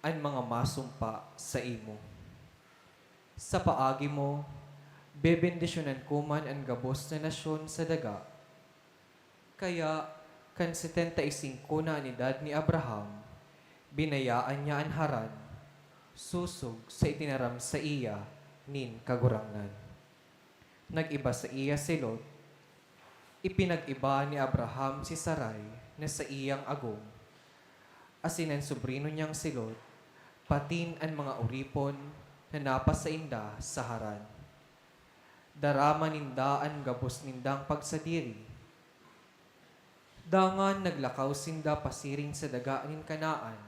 ang mga masumpa sa imo. Sa paagi mo, bebendisyonan ko man ang gabos na nasyon sa daga. Kaya, kan 75 na anidad ni Abraham, binayaan niya ang Haran, susog sa itinaram sa iya nin kagurangnan. Nag-iba sa iya si Lot, ipinag-iba ni Abraham si Sarai na sa iyang agong, asin ang sobrino niyang si Lot, patin ang mga uripon na napasainda sa Haran. Darama ninda ang gabos nindang pagsadiri, dangan naglakaw sinda pasiring sa daga nin Kanaan.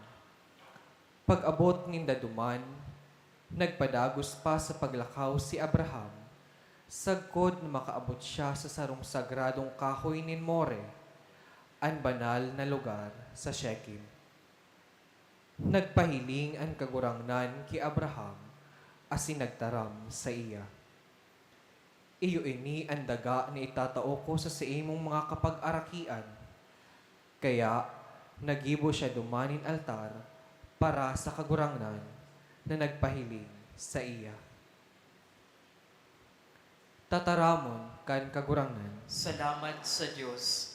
Pag-abot ninda duman, nagpadagos pa sa paglakaw si Abraham, sagkod na makaabot siya sa sarong sagradong kahoy nin More, ang banal na lugar sa Shechem. Nagpahiling ang kagurangnan ki Abraham, asin nagtaram sa iya. Iyo ini ang daga na itatao ko sa imong mga kapag-arakian. Kaya, nagibo siya dumanin altar para sa kagurangnan na nagpahiling sa iya. Tataramon kan kagurangnan. Salamat sa Diyos.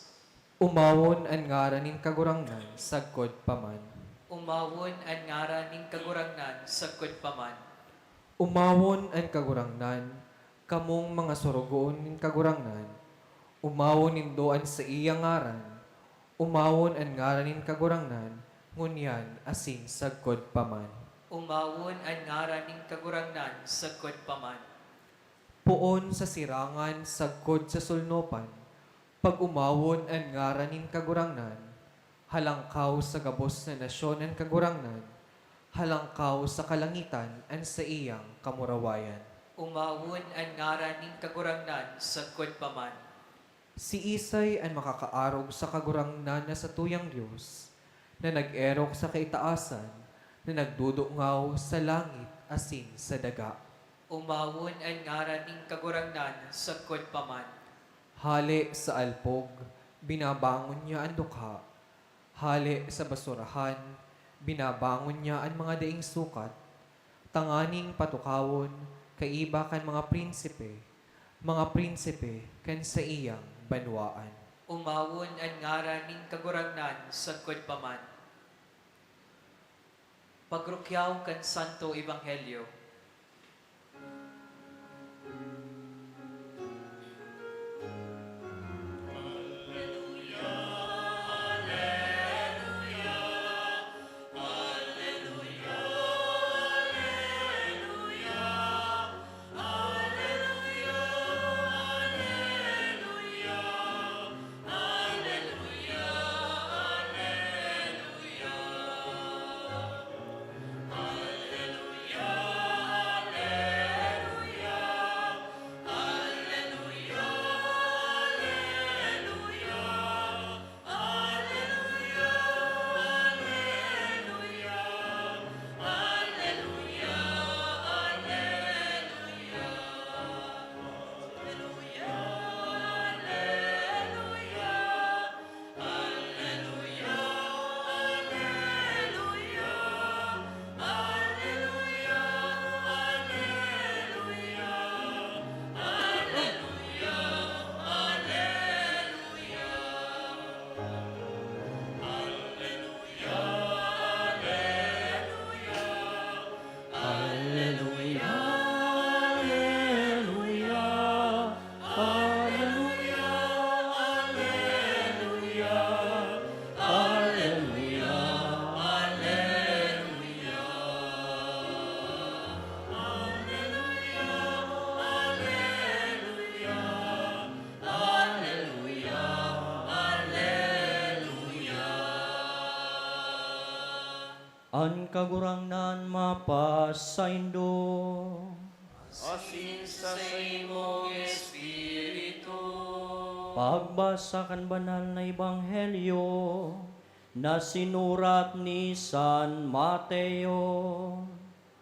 Umawon ang ngaran nin kagurangnan sagkod paman. Umawon ang ngaran ning kagurangnan sagkod paman. Umawon ang kagurangnan kamong mga sorogoon nin kagurangnan. Umawon nindoan sa iyang ngaran. Umawon ang ngaran nin kagurangnan, ngunyan asin sagkod paman. Umawon ang ngaran ning kagurangnan sagkod paman. Puon sa sirangan sagkod sa sulnopan, pag umawon ang ngaran nin kagurangnan, halangkaw sa gabos na nasyon ang kagurangnan, halangkaw sa kalangitan ang sa iyang kamurawayan. Umawon ang ngaran ning kagurangnan sagkod paman. Si Isay ang makakaarog sa kagurangnan na sa tuyang Diyos, na nag-erok sa kaitaasan, na nagdudungaw sa langit asin sa daga. Umawon ang ngaran ning kagurangnan sagkod paman. Hali sa alpog, binabangon niya ang dukha. Hali sa basurahan, binabangon niya ang mga daing sukat. Tanganing patukawon, kaiba kan mga prinsipe kan sa iyang banwaan. Umawon ang ngaran ning kagurangnan sagkod paman. Pagrukyaw kan Santo Ebanghelyo. kagurangnan mapasaindo. Asin sa imong Espiritu. Pagbasa kan banal na ebanghelyo na sinurat ni San Mateo.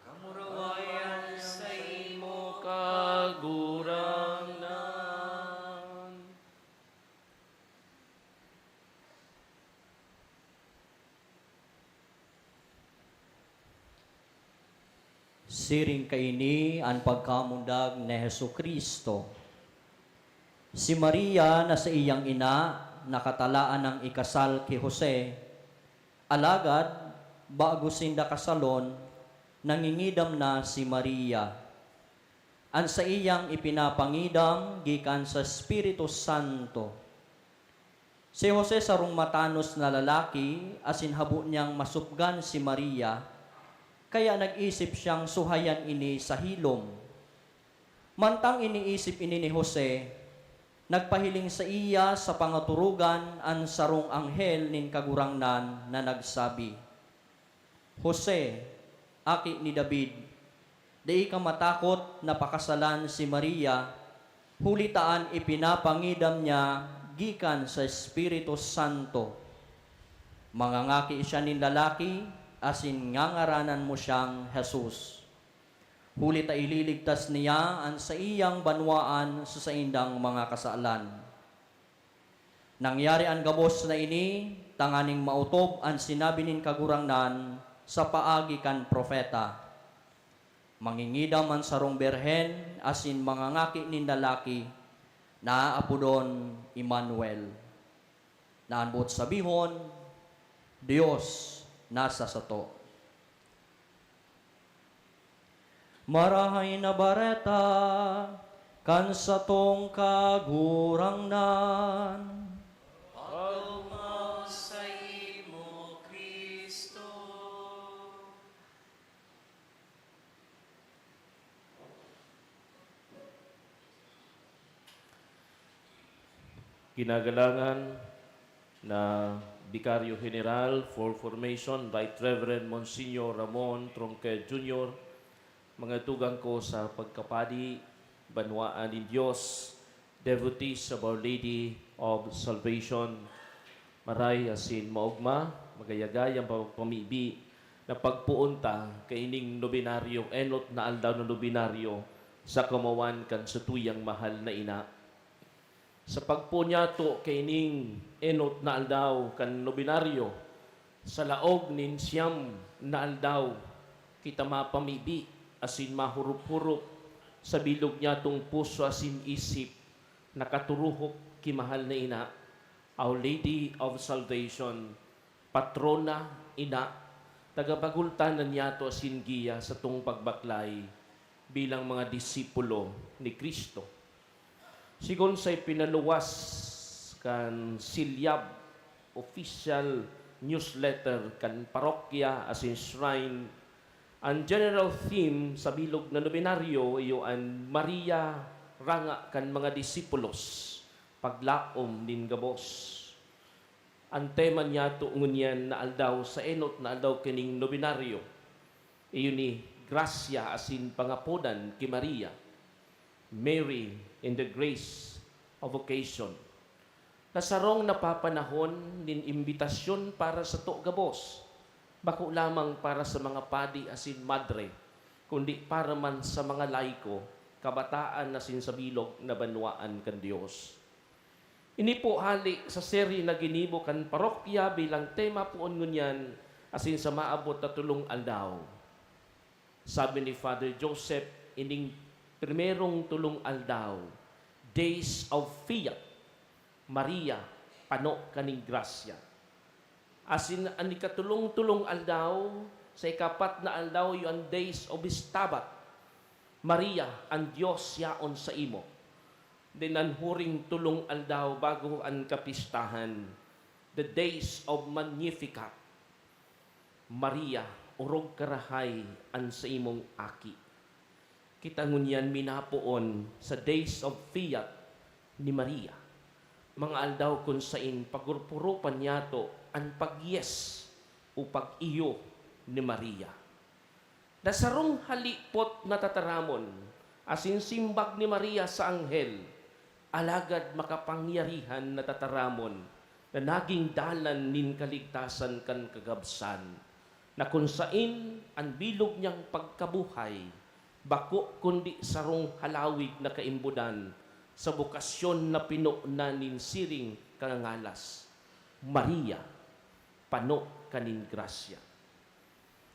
Kamurawayan sa imo kagurangnan. Siring kaini ang pagkamundag ni Hesu Kristo. Si Maria na sa iyang ina, nakatalaan ng ikasal kay Jose, alagad, bago sinda kasalon, nangingidam na si Maria. An sa iyang ipinapangidam, gikan sa Espiritu Santo. Si Jose sarong matanos na lalaki, asin habo niyang masupgan si Maria, kaya nag-isip siyang suhayan ini sa hilom. Mantang iniisip ini ni Jose, nagpahiling sa iya sa pangaturugan ang sarong anghel nin kagurangnan na nagsabi, Jose, aki ni David, di ka matakot na pakasalan si Maria, hulitaan ipinapangidam niya gikan sa Espiritu Santo. Mangangaki siya nin lalaki, asin ngangaranan mo siyang Jesus. Hulit ay ililigtas niya ang sa iyang banwaan sa saindang mga kasaalan. Nangyari ang gabos na ini, tanganing mautob ang sinabi nin kagurangnan sa paagi kan propeta. Mangingidam ang sarong berhen, asin mangangaki nin lalaki, naaapudon Emmanuel. Naanbot sabihon, Diyos nasa sato. Marahay na bareta, kan satong kagurangnan. Pagmao sa imo, Kristo. Ginagalangan na Vicario General for Formation, Right Reverend Monsignor Ramon Tronque Jr., mga tugang ko sa pagkapadi, banwaan ni Diyos, devotees of Our Lady of Salvation, maray asin maugma, magayagay ang pamibi na pagpuunta kay ining nobinaryo, enot na aldaw na nobinaryo sa kamawan kan sa tuyang mahal na ina. Sa pagpunyato kay ining enot na aldaw kan nobinaryo, sa laog nin siyam na aldaw, kita mapamibi, asin mahurup-hurup, sa bilog niya tong puso asin isip, nakaturuhok kimahal na ina, Our Lady of Salvation, patrona ina, tagapagultanan niya to asin giya sa tong pagbaklay bilang mga disipulo ni Kristo. Sigon sa'y pinaluwas kan silyab official newsletter kan parokya asin shrine, ang general theme sa bilog na nobinaryo iyo ang Maria ranga kan mga disipulos paglaom nin gabos. Ang tema niya tuungon yan na aldaw sa enot na aldaw kining nobinaryo iyo ni grasya asin pangapodan ki Maria, Mary in the grace of occasion. Nasarong napapanahon nin imbitasyon para sa to gabos, bako lamang para sa mga padi asin madre, kundi para man sa mga laiko, kabataan asin sa bilog na banwaan kan Dios. Ini po hali sa seri na ginibo kan parokya bilang tema poon ngunyan asin sa maabot na tulong aldaw. Sabi ni Father Joseph, ining primerong tulong aldaw, Days of Fiat, Maria, pano kaning grasya. Asin ang ikatulong-tulong aldaw, sa ikapat na aldaw yung Days of Stabat, Maria, ang Diyos yaon sa imo. Dinanhuring tulong aldaw bago ang kapistahan, the Days of Magnificat, Maria, urog karahay ang sa imong aki. Kita ngunyan minapoon sa Days of Fiat ni Maria. Mga aldaw kung sain pagurpurupan niya to ang pagyes o pag-iyo ni Maria. Nasarong halipot na tataramon, asin simbag ni Maria sa anghel, alagad makapangyarihan na tataramon, na naging dalan nin kaligtasan kan kagabsan, na kung sain ang bilog niyang pagkabuhay, bako kundi sarong halawig na kaimbudan, sa bukasyon na pinuna nin siring kangangalas. Maria, pano kanin grasya.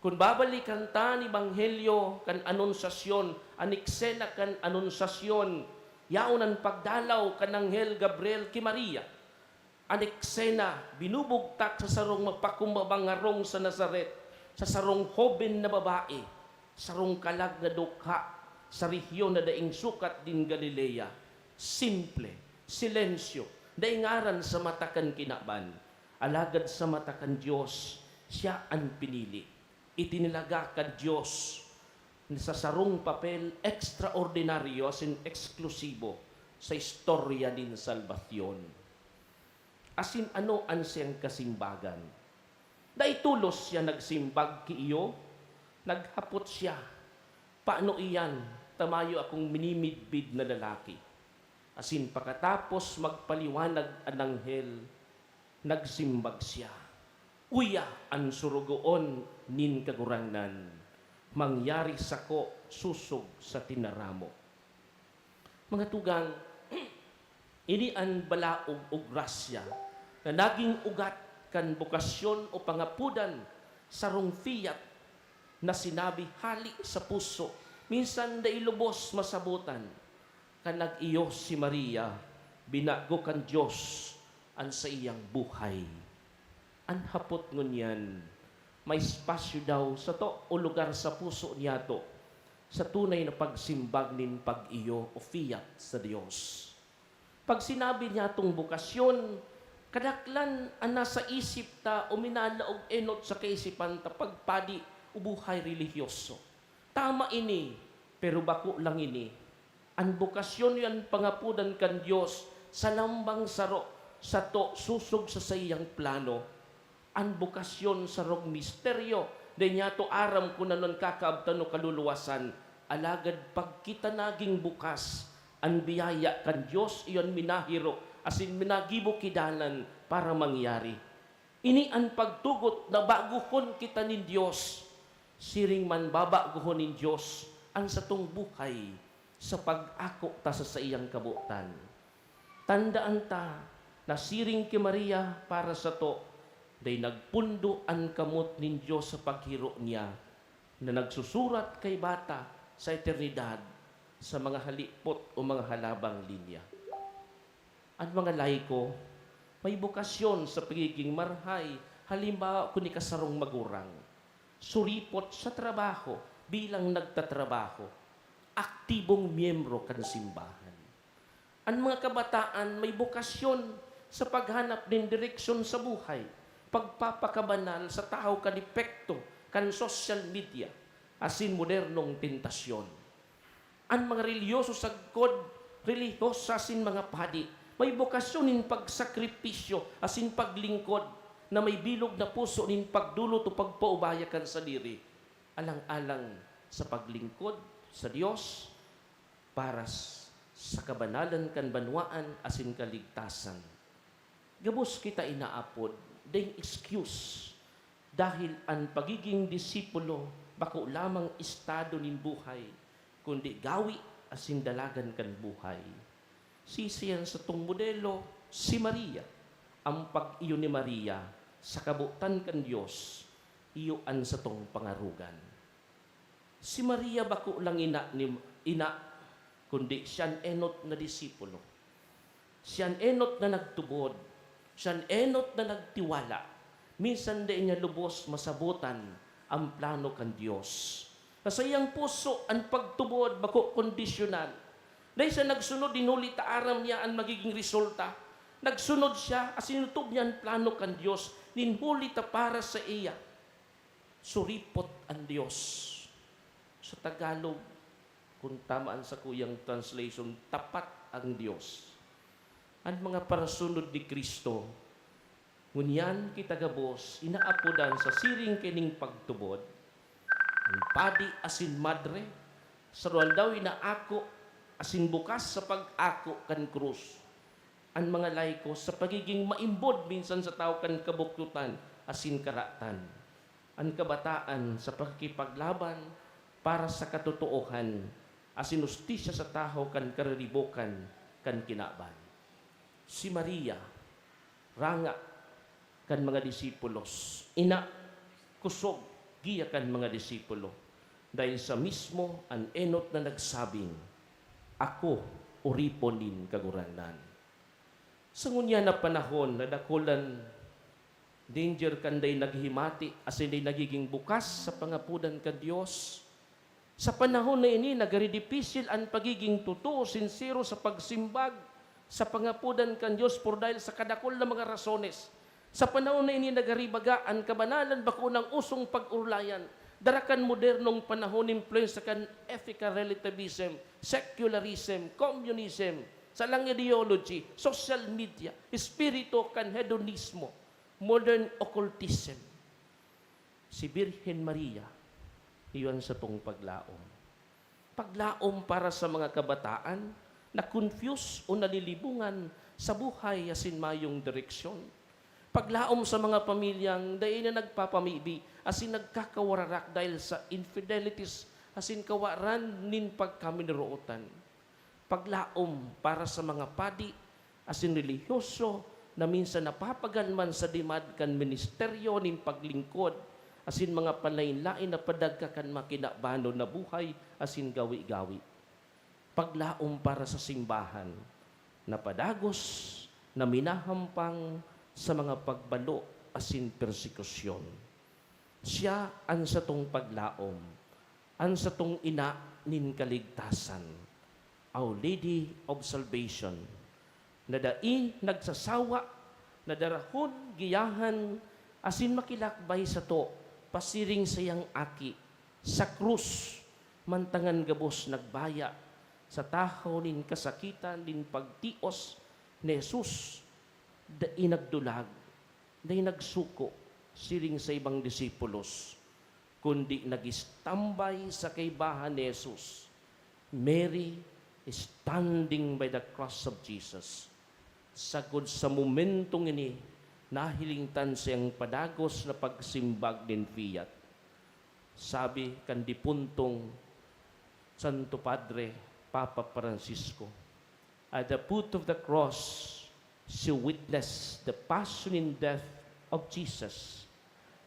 Kung babalikan ta ni Banghelyo kan anunsasyon, aniksena kan anunsasyon, yaon ang pagdalaw kan Anghel Gabriel ki Maria. Aniksena, binubugtak sa sarong mapakumbabangarong sa Nazaret, sa sarong hoben na babae, sarong kalag na dukha, sa rehiyon na daing sukat din Galilea. Simple, silensyo, daingaran sa matakan kinaban, alagad sa matakan Diyos, siya ang pinili. Itinilaga ka Diyos sa sarong papel extraordinaryo asin eksklusibo sa istorya din salvasyon. Asin ano ang siyang kasimbagan? Daitulos siya nagsimbag ki iyo, naghapot siya. Paano iyan? Tamayo akong minimidbid na lalaki. Asin pagkatapos magpaliwanag ang anghel, nagsimbag siya. Uya ang surugoon nin kagurangnan, mangyari sako susog sa tinaramo. Mga tugang, ini ang balaog o grasya na naging ugat kan bukasyon o pangapudan sarong fiat na sinabi hali sa puso, minsan da ilubos masabutan, kan nag-iyo si Maria, binago kan Diyos ang sa iyang buhay. Ang hapot ngunyan, may espasyo daw sa to o lugar sa puso niya to, sa tunay na pagsimbag nin pag-iyo o fiat sa Diyos. Pag sinabi niya itong bukasyon, kadaklan ang nasa isip ta o minalaog enot sa kaisipan ta pagpadi o buhay religyoso. Tama ini, pero bako lang ini. Ang bukasyon yan pangapudan kan Diyos sa lambang saro, sa to susog sa sayang plano. Ang bukasyon sa rog misteryo, de niya to aram ko na nun kakaabtan o kaluluwasan, alagad pag kita naging bukas, ang biyaya kan Diyos iyon minahiro, asin minagibo kidalan para mangyari. Ini ang pagtugot na baguhon kita ni Diyos, siring man babaguhon ni Diyos ang satong buhay sa pag-ako ta sa iyang kabutan. Tandaan ta na siring ki Maria para sa to, day nagpundo ang kamot nin Diyos sa paghiro niya, na nagsusurat kay bata sa eternidad sa mga halipot o mga halabang linya. Ang mga laiko, may bukasyon sa pagiging marhay, halimbawa kung ikasarong magurang, suripot sa trabaho bilang nagtatrabaho, aktibong miyembro kan simbahan. Ang mga kabataan may bukasyon sa paghanap ng direksyon sa buhay, pagpapakabanal sa tao kan epekto kan social media, asin modernong tentasyon. Ang mga reliyoso sagkod, reliyosa asin mga padi, may bukasyon nin pagsakripisyo asin paglingkod, na may bilog na puso nin pagdulot o pagpaubaya kan sadiri, alang-alang sa paglingkod sa Dios para sa kabanalan kan banwaan asin kaligtasan. Gabos kita inaapod ding excuse, dahil ang pagiging disipulo bako lamang estado nin buhay, kundi gawi asin dalagan kan buhay. Sisiyan sa tong modelo si Maria, ang pag-iyo ni Maria sa kabutan kan Diyos, iyoan sa tong pangarugan. Si Maria bako lang ina, kundi siyan enot na disipulo. Siyan enot na nagtubod, siyan enot na nagtiwala. Minsan di niya lubos masabutan ang plano kan Diyos. Sa iyang puso ang pagtubod bako kondisyonal. Dahil sa nagsunod dinuli taaram niya ang magiging resulta. Nagsunod siya as sinutob niya ang plano kan Diyos. Ninhuli ta para sa iya. Suripot ang Diyos. Sa Tagalog, kung tamaan sa kuyang translation, tapat ang Diyos. Ang mga parasunod ni Kristo, Ngunyan kita gabos, inaapodan sa siring kining pagtubod, ang padi asin madre, saruan daw inaako asin bukas sa pag-ako kan krus. Ang mga laiko sa pagiging maimbod minsan sa tao kan kabuktutan asin karatan. Ang kabataan sa pagkipaglaban para sa katotohan asin ustisya sa tao kan kariribokan kan kinaban. Si Maria, ranga kan mga disipulos, ina kusog giya kan mga disipulo dahil sa mismo ang enot na nagsabing, ako uriponin kaguranan. Sa ngunya na panahon na dakulan danger kanday naghimati asin day nagiging bukas sa pangapudan ka Dios. Sa panahon na ini nagaridipisil ang pagiging totoo, sincero sa pagsimbag sa pangapudan kan Dios por dahil sa kadakol na mga rasones. Sa panahon na ini nagaribaga ang kabanalan bako ng usong pag-urlayan. Darakan modernong panahon influence kan ethical relativism, secularism, communism, sa lang ideology, social media, espiritu kan hedonismo, modern occultism. Si Birhen Maria, iyon sa tong paglaom. Paglaom para sa mga kabataan na confuse o nalilibungan sa buhay asin mayong direksyon. Paglaom sa mga pamilyang dahil na nagpapamibi asin nagkakawararak dahil sa infidelities asin kawaran nin pagkaminirootan. Paglaom para sa mga padi asin religyoso na minsan napapaganman sa dimad kan ministeryo nin paglingkod asin mga palain-lain na padagkakan makinabano na buhay asin gawi-gawi. Paglaom para sa simbahan na padagos na minahampang sa mga pagbalo asin persekusyon. Siya ang sa tong paglaom, ang sa tong ina nin kaligtasan, Our Lady of Salvation, na dai nagsasawa, na darahon, giyahan, asin makilakbay sa to, pasiring sayang aki, sa krus, mantangan gabos nagbaya, sa tahaw nin kasakitan, nin pagtios, ni Jesus, dai nagdulag, dai nagsuko, siring sa ibang disipulos, kundi nagistambay sa kaibahan ni Jesus. Mary is standing by the cross of Jesus. Sagod sa momentong ini, nahilingtan siyang padagos na pagsimbag din fiat. Sabi kan dipuntong Santo Padre Papa Francisco, at the foot of the cross, she witnessed the passion and death of Jesus,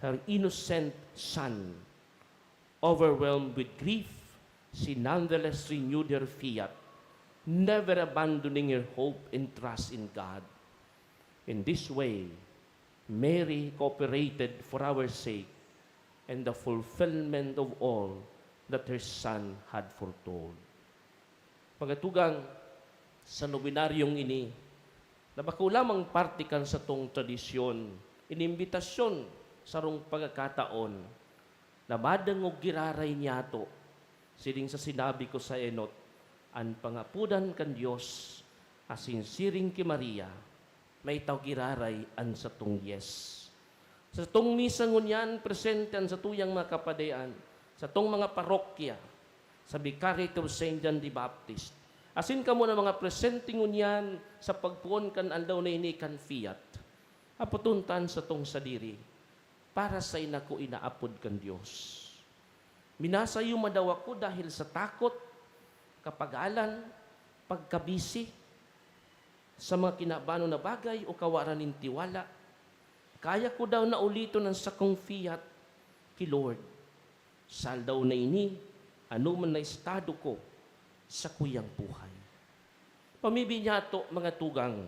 her innocent son. Overwhelmed with grief, she nonetheless renewed her fiat, never abandoning her hope and trust in God. In this way, Mary cooperated for our sake and the fulfillment of all that her son had foretold. Pagatugang sa nobinaryong ini, na bako lamang partikan sa tong tradisyon, inimbitasyon sa rong pagkakataon, na madangog giraray niya to, siring sa sinabi ko sa enot, ang pangapudan kan Diyos, asin siring ki Maria, may tao giraray an sa tong yes. Sa tong misa ngunyan, presente sa tuyang mga kapadayan, sa tong mga parokya, sa Vicariate of St. John the Baptist, asin ka mo na mga presente ngunyan sa pagpuon kan andaw na ini kan fiat, aputuntan sa tong sadiri, para sa inako inaapod kan Diyos. Minasayo madaw ako dahil sa takot, kapagalan, pagkabisi, sa mga kinabano na bagay o kawaran ng tiwala. Kaya ko daw na ulito ng sakong fiat ki Lord. Sal daw na ini, ano man na estado ko sa kuyang buhay. Pamibi niya to, mga tugang,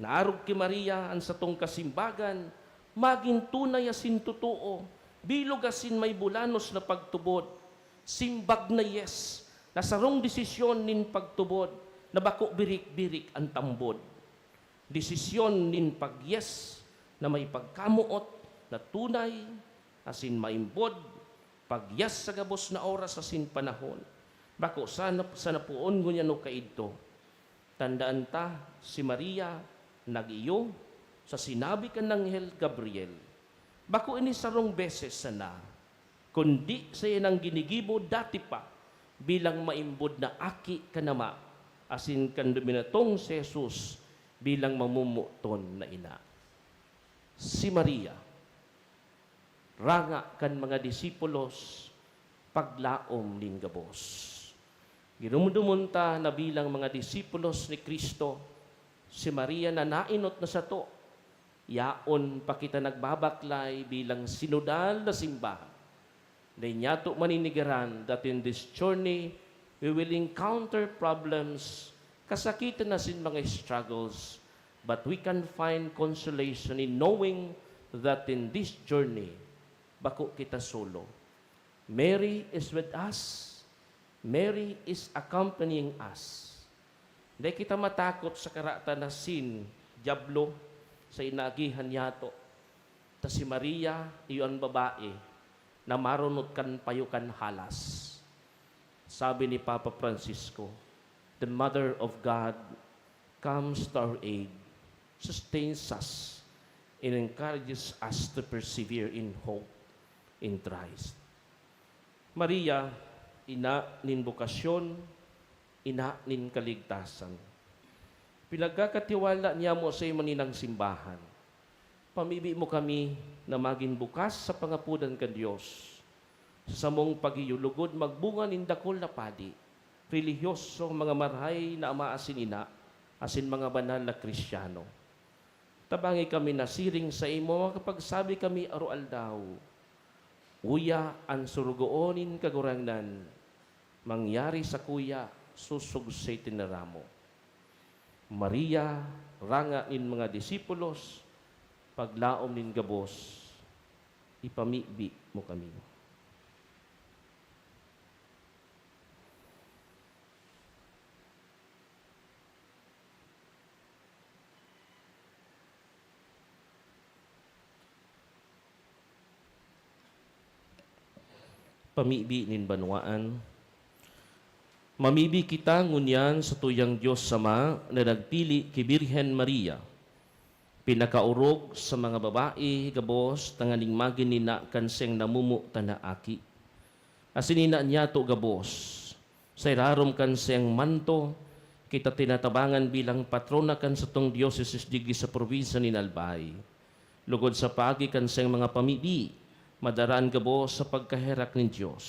naarog ki Maria ang sa tong kasimbagan, maging tunay asin totoo, bilog asin may bulanos na pagtubod, simbag na yes, na sarong desisyon nin pagtubod, na bako birik-birik ang tambod. Desisyon nin pag-yes, na may pagkamuot, na tunay, asin maimbod, pag-yes sa gabos na oras asin panahon. Bako sana puon ngunyan no kaidto. Tandaan ta, si Maria, nag-iyo, sa sinabi ka ng Anghel Gabriel, bako ini sarong beses sana, kundi sa inang ginigibo dati pa, bilang maimbod na aki kanama, asin kan duminatong si Jesus, bilang mamumuton na ina. Si Maria, ranga kan mga disipulos, paglaom ning gabos. Ginumudumunta na bilang mga disipulos ni Kristo, si Maria na nainot na sa to, yaon pa kita nagbabaklay bilang sinodal na simbahan. Na inyato maninigaran that in this journey, we will encounter problems, kasakitan na sin mga struggles, but we can find consolation in knowing that in this journey, bako kita solo. Mary is with us. Mary is accompanying us. Hindi kita matakot sa karata na sin, diablo, sa inagihan yato. Ta si Maria, iyon babae, na marunot kan payukan halas. Sabi ni Papa Francisco, the Mother of God comes to our aid, sustains us, and encourages us to persevere in hope in Christ. Maria, ina nin bukasyon, ina nin kaligtasan. Pinagkakatiwala niya mo sa maninang simbahan. Pamibi mo kami na maging bukas sa pangapudan ka Diyos. Sa samong pagiyulugod, magbunga nin dakol na padi, relihyoso mga marhay na ama asin ina, asin mga banal na Kristyano. Tabangi kami nasiring sa imo, kapagsabi kami arual daw, uya ang surugoonin kagurangnan, mangyari sa kuya, susug sa itinaramo. Maria, ranga nin mga disipulos, paglaom nin gabos, ipamibi mo kami. Pamibi nin banwaan. Mamibi kita ngunyan sa tuyang Diyos Sama na nagpili kay Birhen Maria. Pinakaurog sa mga babae, gabos, tanganing maginina kanseng namumu tanaaki. Asinina niya to gabos, sa irarom kanseng manto, kita tinatabangan bilang patrona kan sa tong diocese digi sa probinsya ni Albay. Lugod sa pagi kanseng mga pamibi, madaraan gabos sa pagkaherak ng Diyos.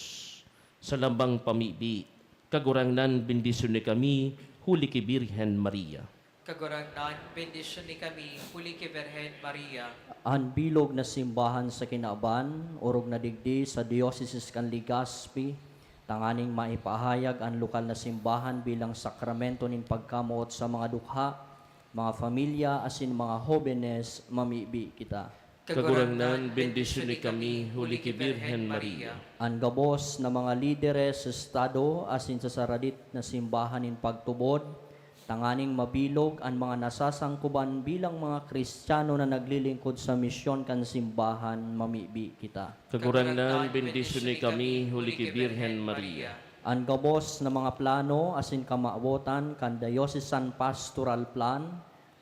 Sa lambang pamibi, kagurangnan bendisyon ni kami, huli kay Birhen Maria. Kagurangnan, bendisyon ni kami, huli kay Birhen Maria. Ang bilog na simbahan sa Kinaban, urog na digdi sa Diocese kan Legazpi, tanganing maipahayag ang lokal na simbahan bilang sakramento nin pagkamuot sa mga dukha, mga familia, asin mga jóvenes, mamibi kita. Kagurangnan, bendisyon ni kami, huli kay Birhen Maria. Ang gabos na mga lideres sa estado, asin sa saradit na simbahan nin pagtubod, tanganing mabilog ang mga nasasangkuban bilang mga Kristiyano na naglilingkod sa misyon kan simbahan, mamibi kita. Kagurangnan, bendisyon ni kami, huli kay Birhen Maria. Ang gabos na mga plano, asin kamaabotan kan diocesan pastoral plan,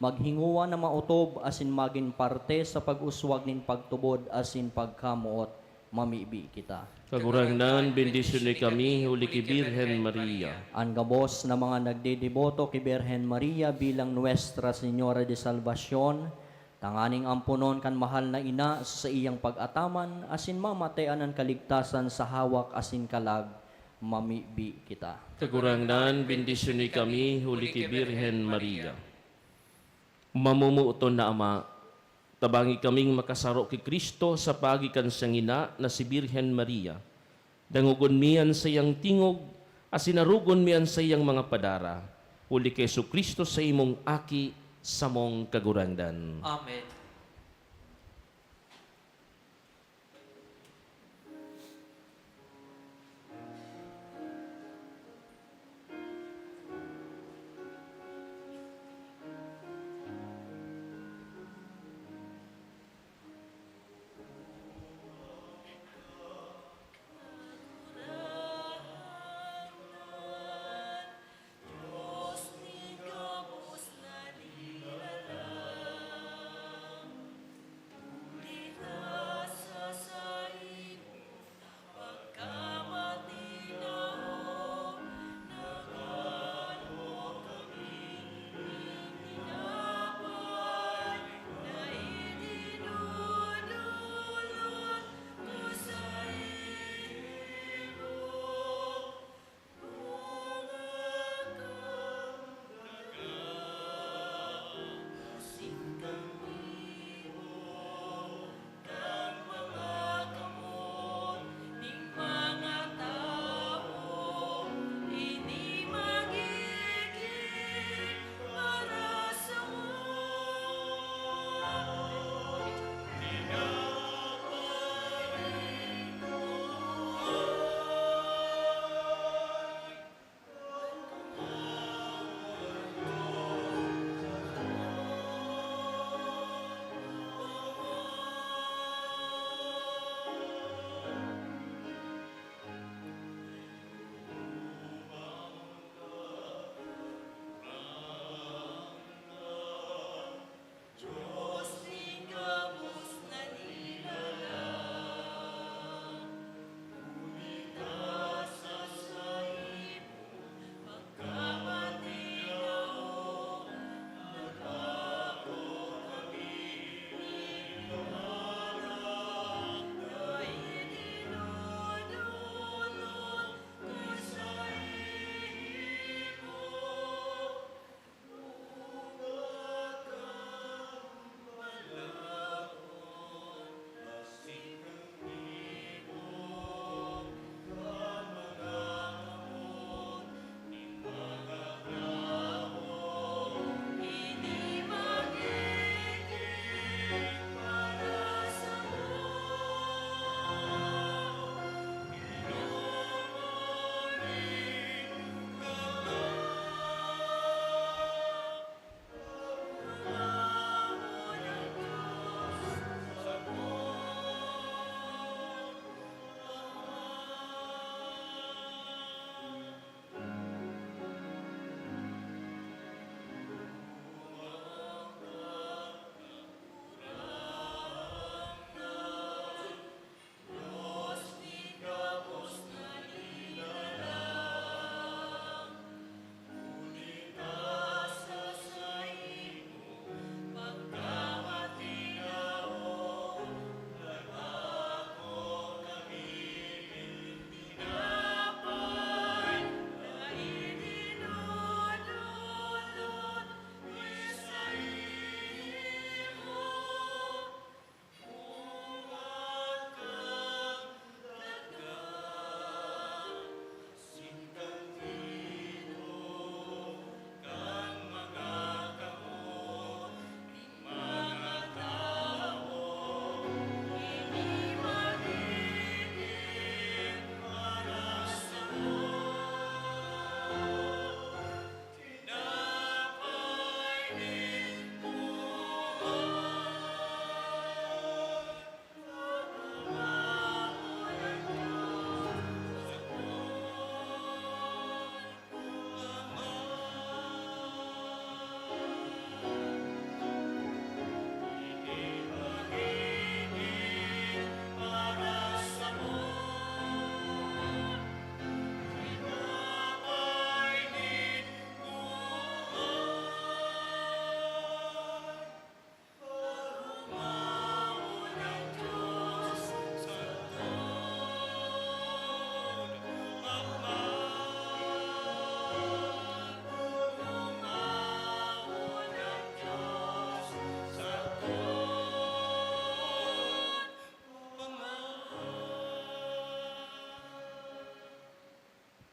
maghinguwa na mautob asin maging parte sa pag-uswag nin pagtubod asin pagkamuot, mamibi kita. Kagurangnan, bendisyon ni kami, huli kay Birhen Maria. Ang gabos na mga nagdedeboto kay Birhen Maria bilang Nuestra Señora de Salvacion, tanganing ampunon kan mahal na ina sa iyang pag-ataman, asin mamatayan ang kaligtasan sa hawak asin kalag, mamibi kita. Kagurangnan, bendisyon ni kami, huli kay Birhen Maria. Mamumuuton na Ama, tabangi kaming makasaro kay Kristo sa pagikan siyang ina na si Birhen Maria. Dangugon miyan sa iyang tingog, asinarugon miyan sa iyang mga padara. Uli kay Kristo sa imong aki, samong kagurangdan. Amen.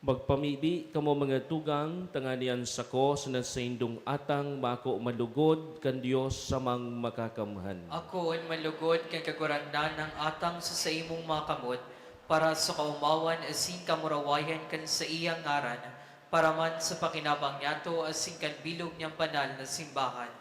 Magpamibi kamo mga tugang, tanganian sako sa nasaindong atang mako malugod kan Dios sa mang makakamhan. Ako ay malugod kay kagurangnan ng atang sa imong makamot para sa kaumawan asin kamurawayan kan sa iyang ngaran para man sa pakinabang yato asin kan bilog niyang banal na simbahan.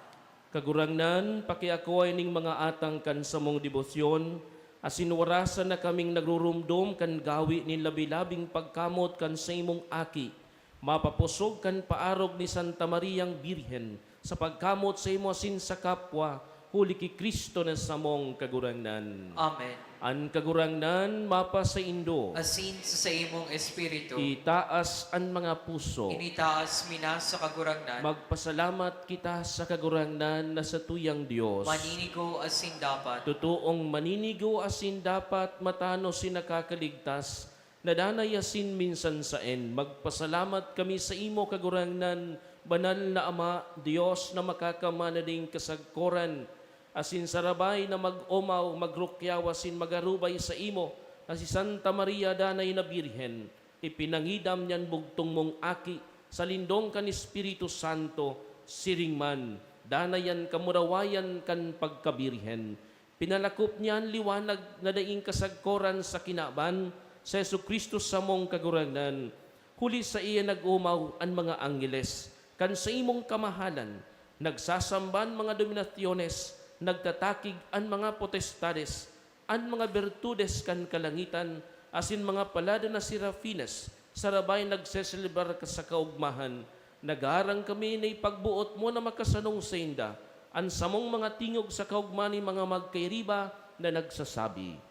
Kagurangnan, pakiakuay ning mga atang kan sa mong debosyon, asin warasan na kaming nagrurumdom kan gawi ni labi-labing pagkamot kan sa imong aki, mapapusog kan paarog ni Santa Mariang Birhen sa pagkamot sa imo asin sa kapwa, huli ki Kristo na sa mong kagurangnan. Amen. An kagurangnan mapa sa Indo, Asin sa imong espiritu, itaas an mga puso, initaas mina sa kagurangnan, magpasalamat kita sa kagurangnan na sa tuyang Diyos. maninigo asin dapat. Totoong maninigo asin dapat matano si nakakaligtas, nadanay asin minsan saen. Magpasalamat kami sa imo kagurangnan, banal na Ama, Diyos na makakamanaling kasagkoran, asin sarabay na mag-umaw, magrukyaw, asin magarubay sa imo, na si Santa Maria danay na Birhen, ipinangidam niyan bugtong mong aki, sa lindong kan Espiritu Santo, siringman, danayan kamurawayan kan pagkabirhen. Pinalakop niyan liwanag na daing kasagkoran sa kinaban, sa Jesucristo sa mong kagurangnan. Huli sa iya nag-umaw ang mga anggeles, kan sa imong kamahalan, nagsasamban mga dominasyones, nagtatakig an mga potestades, an mga bertudes kan kalangitan, asin mga palada na serafines, sarabay nagseselebrar ka sa kaugmahan, nagarang kami na ipagbuot mo na makasanong sa inda, an samong mga tingog sa kaugmani mga magkairiba na nagsasabi.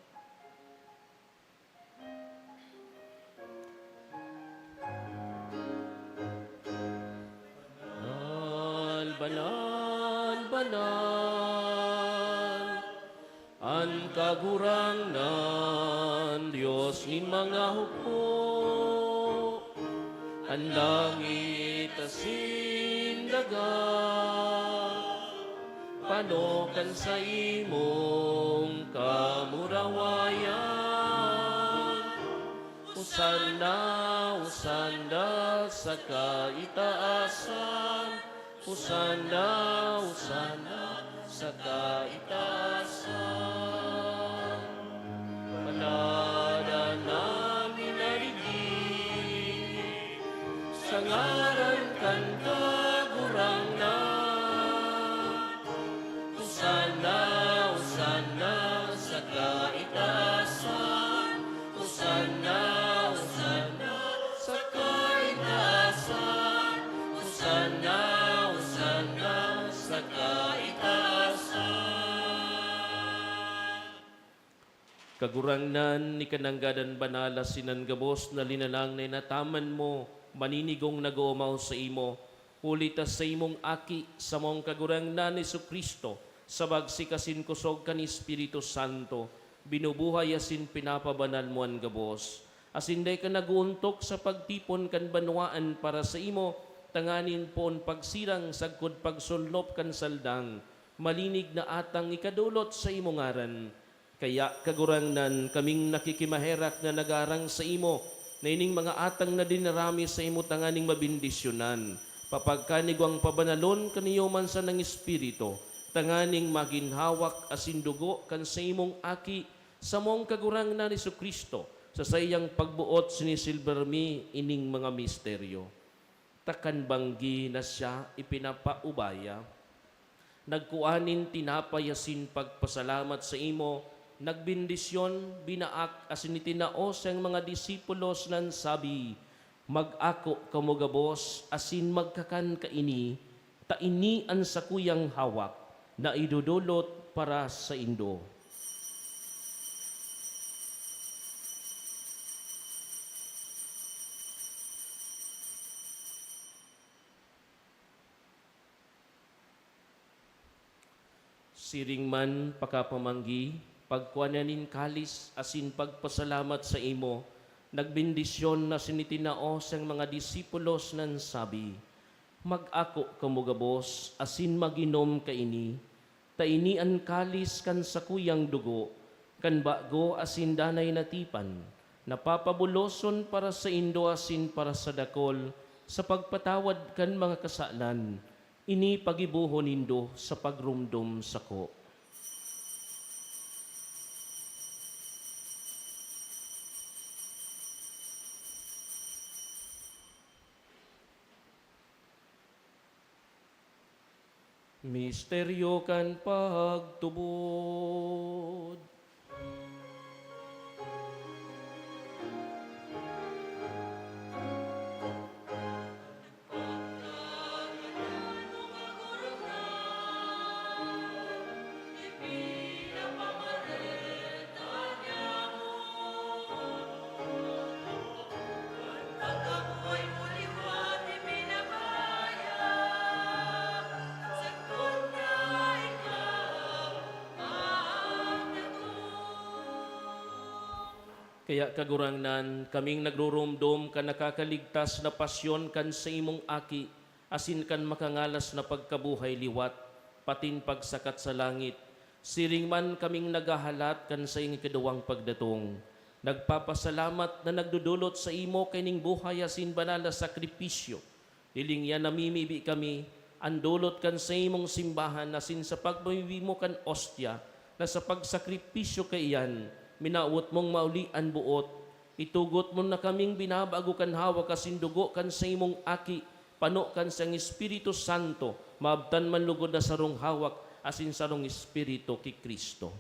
Banal, banal, an kagurangnan, Diyos ni mga hukbo, ang langit asin daga, panokan sa imong kamurawayan, usanna, usanda sa kaitaasan, Usana, usana sa kaitaasan. Palada namin naligid sa ngaran kan kagurangnan. Usana, usana sa kaitaasan. Usana, usana sa kaitaasan. Usana, sa kaitaasan. Kagurangnan ni kananggadan banala sinanggabos na linalang na inataman mo, maninigong nag-uumaw sa imo, hulitas sa imong aki sa mong kagurangnan ni Jesucristo, sa bagsikasin kusog kan Espiritu Santo, binubuhay asin pinapabanal mo ang gabos. Asinday ka naguuntok sa pagtipon kan banwaan para sa imo, tanganin pon pagsirang sagkod pagsulnop kan saldang, malinig na atang ikadulot sa imo ngaran. Kaya kagurangnan kaming nakikimaherak na nagarang sa imo, na ining mga atang na dinarami sa imo tanganing mabindisyonan. Papagkanigwang pabanalon kaniyo man sa ng Espiritu, tanganing maginhawak asin dugo kan sa imong aki, sa mong kagurangnan ni Jesucristo, sa sayang pagbuot sinisilbermi ining mga misteryo. Takan banggi na siya ipinapaubaya, nagkuanin tinapayasin pagpasalamat sa imo, nagbindisyon, binaak asin itinaos ang mga disipulos nan sabi, mag-ako kamugabos asin magkakan kaini, taini an sakuyang hawak, na idudulot para sa Indo. Siring man pakapamanggi, pagkuananin kalis asin pagpasalamat sa imo, nagbindisyon na sinitinaos ang mga disipulos nan sabi, mag-ako kamugabos asin maginom kaini, taini an kalis kan sakuyang dugo, kan bago asin danay natipan, napapabuloson para sa indo asin para sa dakol, sa pagpatawad kan mga kasalan, ini pagibuhon nindo sa pagrumdum sako. Misteryo kan pagtubod. Kaya kagurangnan, kaming nagrurumdum kan nakakaligtas na pasyon kan sa imong aki, asin kan makangalas na pagkabuhay liwat, patin pagsakat sa langit. Siring man kaming nagahalat kan sa ing kaduwang pagdatong. Nagpapasalamat na nagdudulot sa imo kining buhay asin banal na sakripisyo. Diling yan namimibi kami, andulot kan sa imong simbahan asin sa pagmimibi mo kan ostya, na sa pagsakripisyo kaiyan, minaawot mong maulian buot, itugot mo na kaming binabago kan hawa kasindugo kan sa imong aki, pano kan sa Espiritu Santo, maabtan man lugod na sarong hawak, asin sarong Espiritu ki Kristo.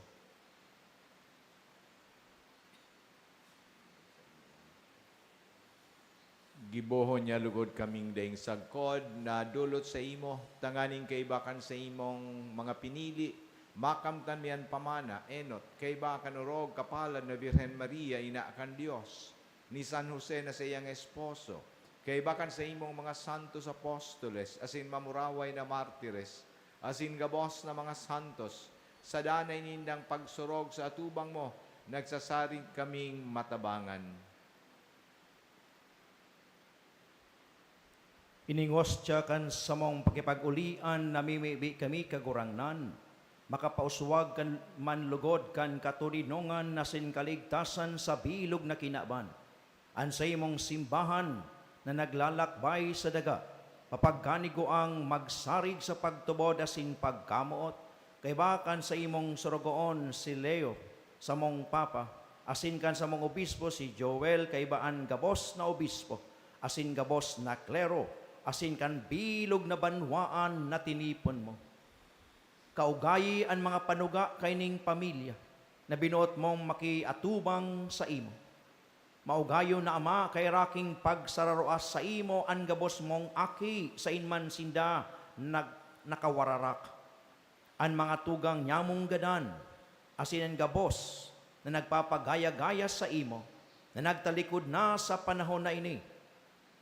Gibohon niya lugod kaming daing sagkod na dulot sa imo, tanganing kaibakan sa imong mga pinili, makamtan miyan pamana, enot, kay bakan urog kapalan na Birhen Maria, ina kan Diyos, ni San Jose na sa iyang esposo, kay bakan sa imong mga santos apostoles, asin mamuraway na martires, asin gabos na mga santos, sa danay nindang pagsurog sa atubang mo, nagsasaring kaming matabangan. Iningostya kan sa mong pagkipag-ulian, namimibi kami kagurangnan, makapauswag kan manlugod kan katulinongan na kaligtasan sa bilog na kinaban. Ansay mong simbahan na naglalakbay sa daga, mapagkanigo ang magsarig sa pagtubod asin pagkamuot, kay bakan sa imong sorogoon si Leo sa mong papa, asin kan sa mong obispo si Joel, kay baan gabos na obispo, asin gabos na klero, asin kan bilog na banwaan na tinipon mo. Kaugayi ang mga panuga kayning pamilya na binuot mong makiatubang sa imo. Maugayo na ama kay raking pagsararoas sa imo ang gabos mong aki sa inman sinda nakawararak. Ang mga tugang nyamong gadan, asin ang gabos na nagpapagaya-gaya sa imo, na nagtalikod na sa panahon na ini.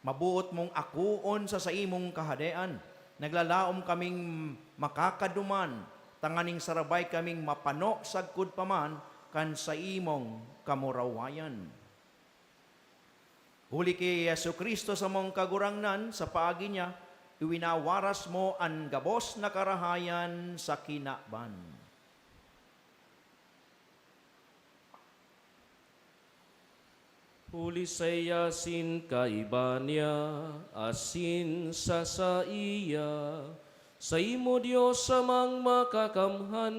Mabuot mong akuon sa imong kahadean, naglalaom kaming makakaduman, tanganing sarabay kaming mapano sagkud paman kan sa imong kamurawayan. Huli kay Yesu Kristo sa mong kagurangnan, sa paagi niya, iwinawaras mo ang gabos na karahayan sa kinaban. Huli sa yasin kaiba niya, asin sa iya, sa imo Diyos samang makakamhan,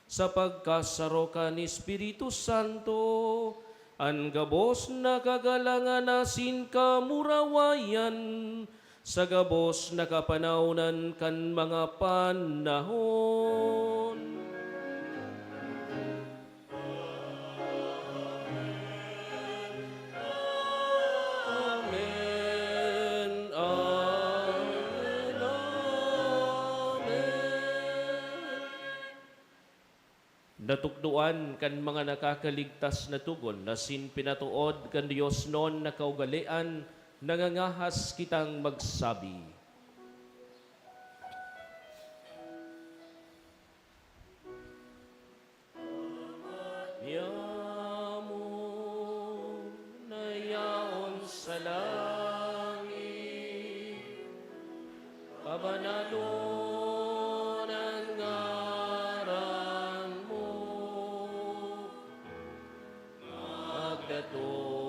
sa pagkasaro kan Espiritu Santo, ang gabos na kagalangan asin kamurawayan, sa gabos na kapanaunan kan mga panahon. Natukduan kan mga nakakaligtas na tugon, nasin pinatuod kan Diyos non na kaugalian, nangangahas kitang magsabi. Yamo na yaon sa langit, pabanalo to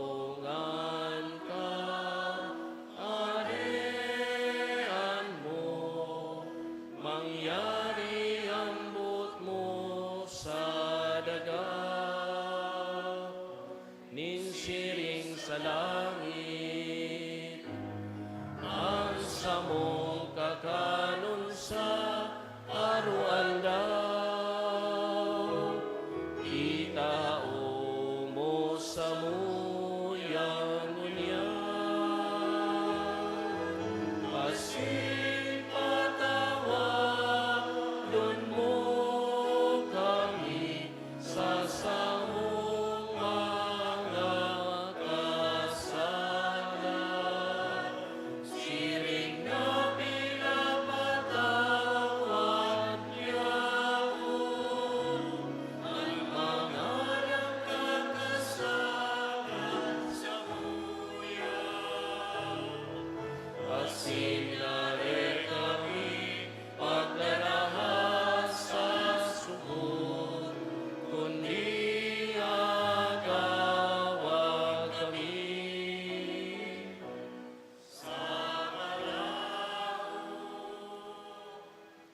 Pasinare kami, paglarahas sa sugod, kundi agawag kami.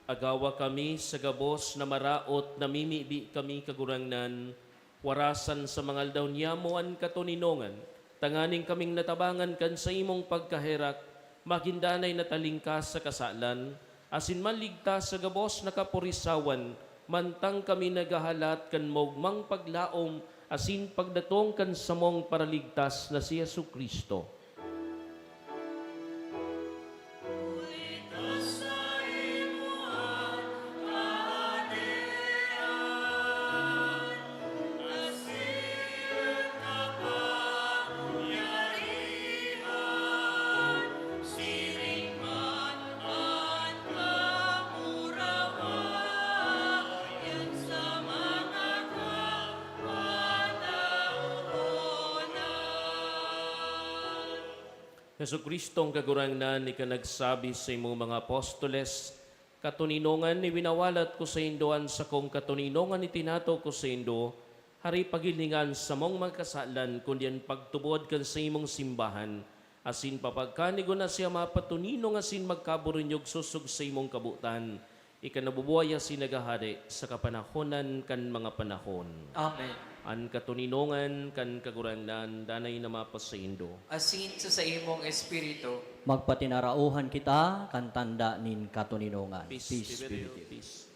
Agawa kami sa gabos na maraot, namimibi kami kagurangnan, warasan sa mga aldaw niyamo an katuninongan, tanganing kaming natabangan kan sa imong pagkaherak, magindanay na talingkas sa kasalan, asin maligtas sa gabos na kapurisawan, mantang kami nagahalat kan mogmang paglaom, asin pagdatong kan samong paraligtas na si Yesu Kristo. Yesu Kristong kagurangnan ni kanagsabi sa imong mga apostoles, katuninongan ni winawalat ko sa indoan sa kong katuninongan ni tinato ko sa indo, hari pagilingan sa mong magkasalan, kundi ang pagtubod kan sa imong simbahan, asin papagkanigo na siya mapatuninong asin magkaburinyog susog sa imong kabutan, ikanabubuaya sinagahari sa kapanahonan kan mga panahon. Amen. An katuninongan kan kagurangnan danay na mapasaindo. Asin sa imong espiritu, Magpatinarauhan kita kan tanda nin katuninongan. Peace, Peace be be with with you. you. Peace.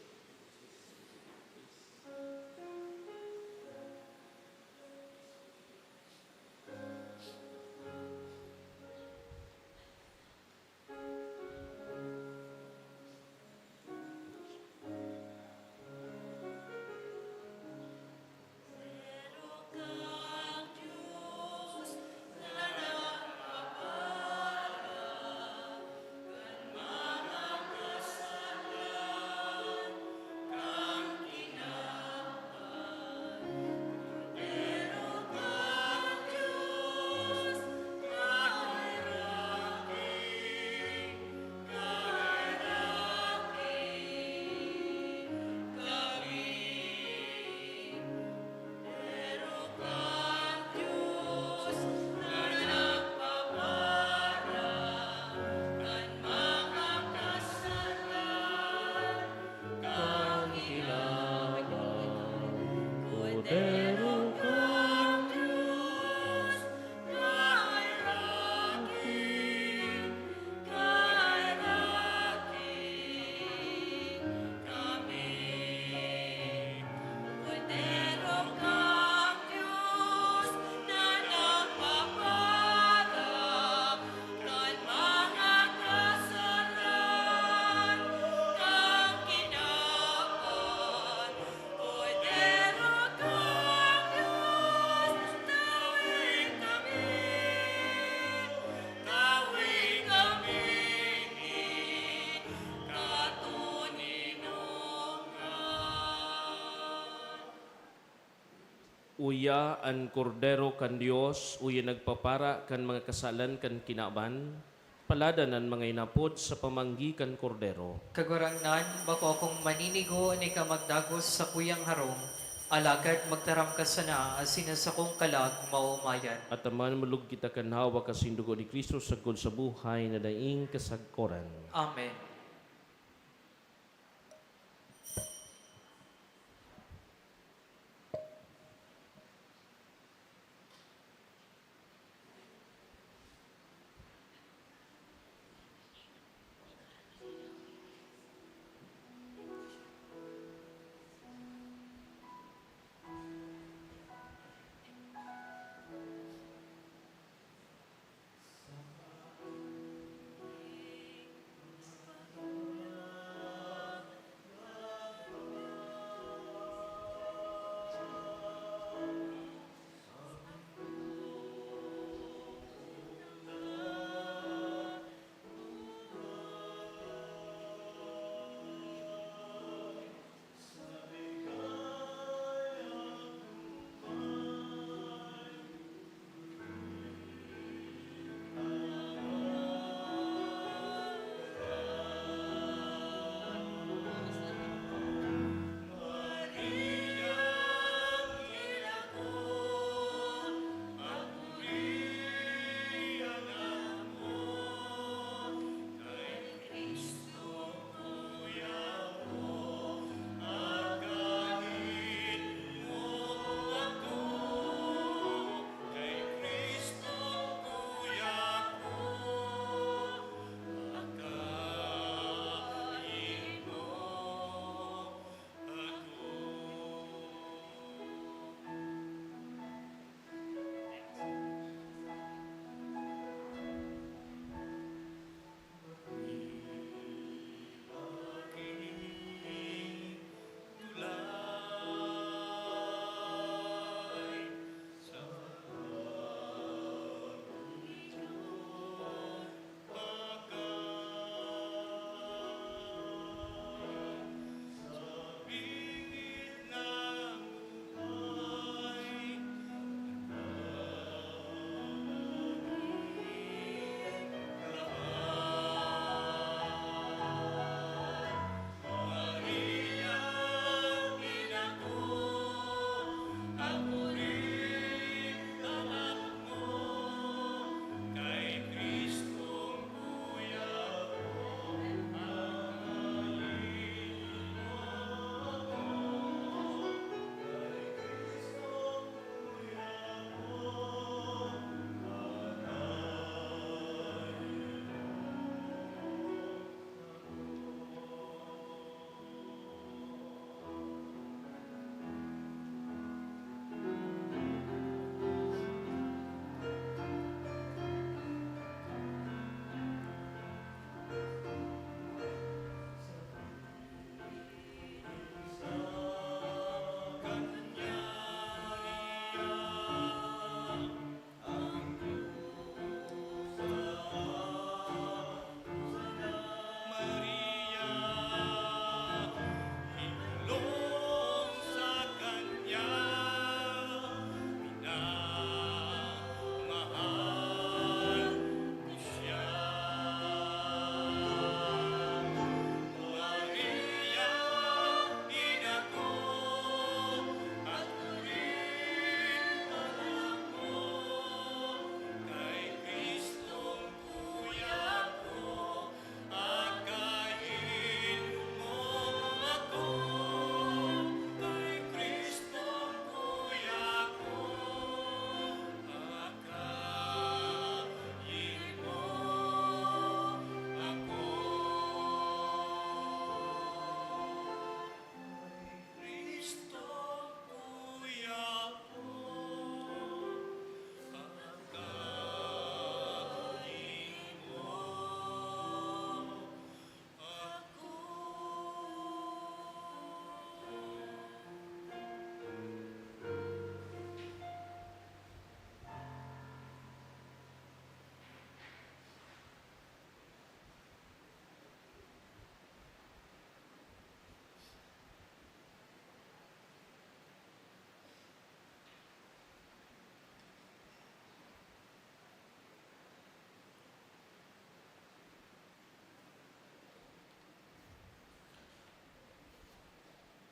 Uya an kordero kan Dios, uya nagpapara kan mga kasalan kan kinaban, paladanan mga inapod sa pamanggi kan kordero. kagurangnan, bako akong maninigo ni ka magdagos sa kuyang harong, alagad magtaram ka sana, asin sa kong kalag maumayan. At aman mulug kita kan hawa kasindugo ni Kristo sagol sa buhay na daing kasagkoran. Amen.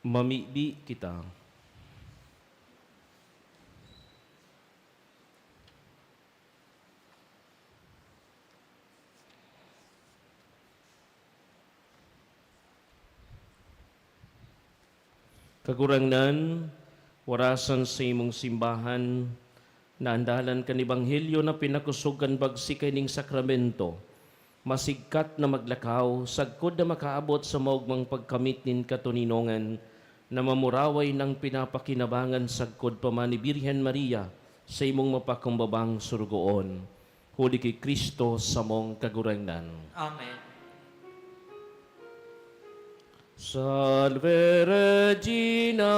Mamibi kita. Kagurangnan, warasan sa imong simbahan, na andalan kan Ebanghelyo na pinakusugan bagsikay ning sakramento, masigkat na maglakaw, sagkod na makaabot sa maugmang pagkamit nin katuninongan, na mamuraway ng pinapakinabangan sagkod pa man ni Birhen Maria sa imong mapakumbabang surugoon. Huli kay Kristo sa mong kagurangnan. Amen. Salve Regina,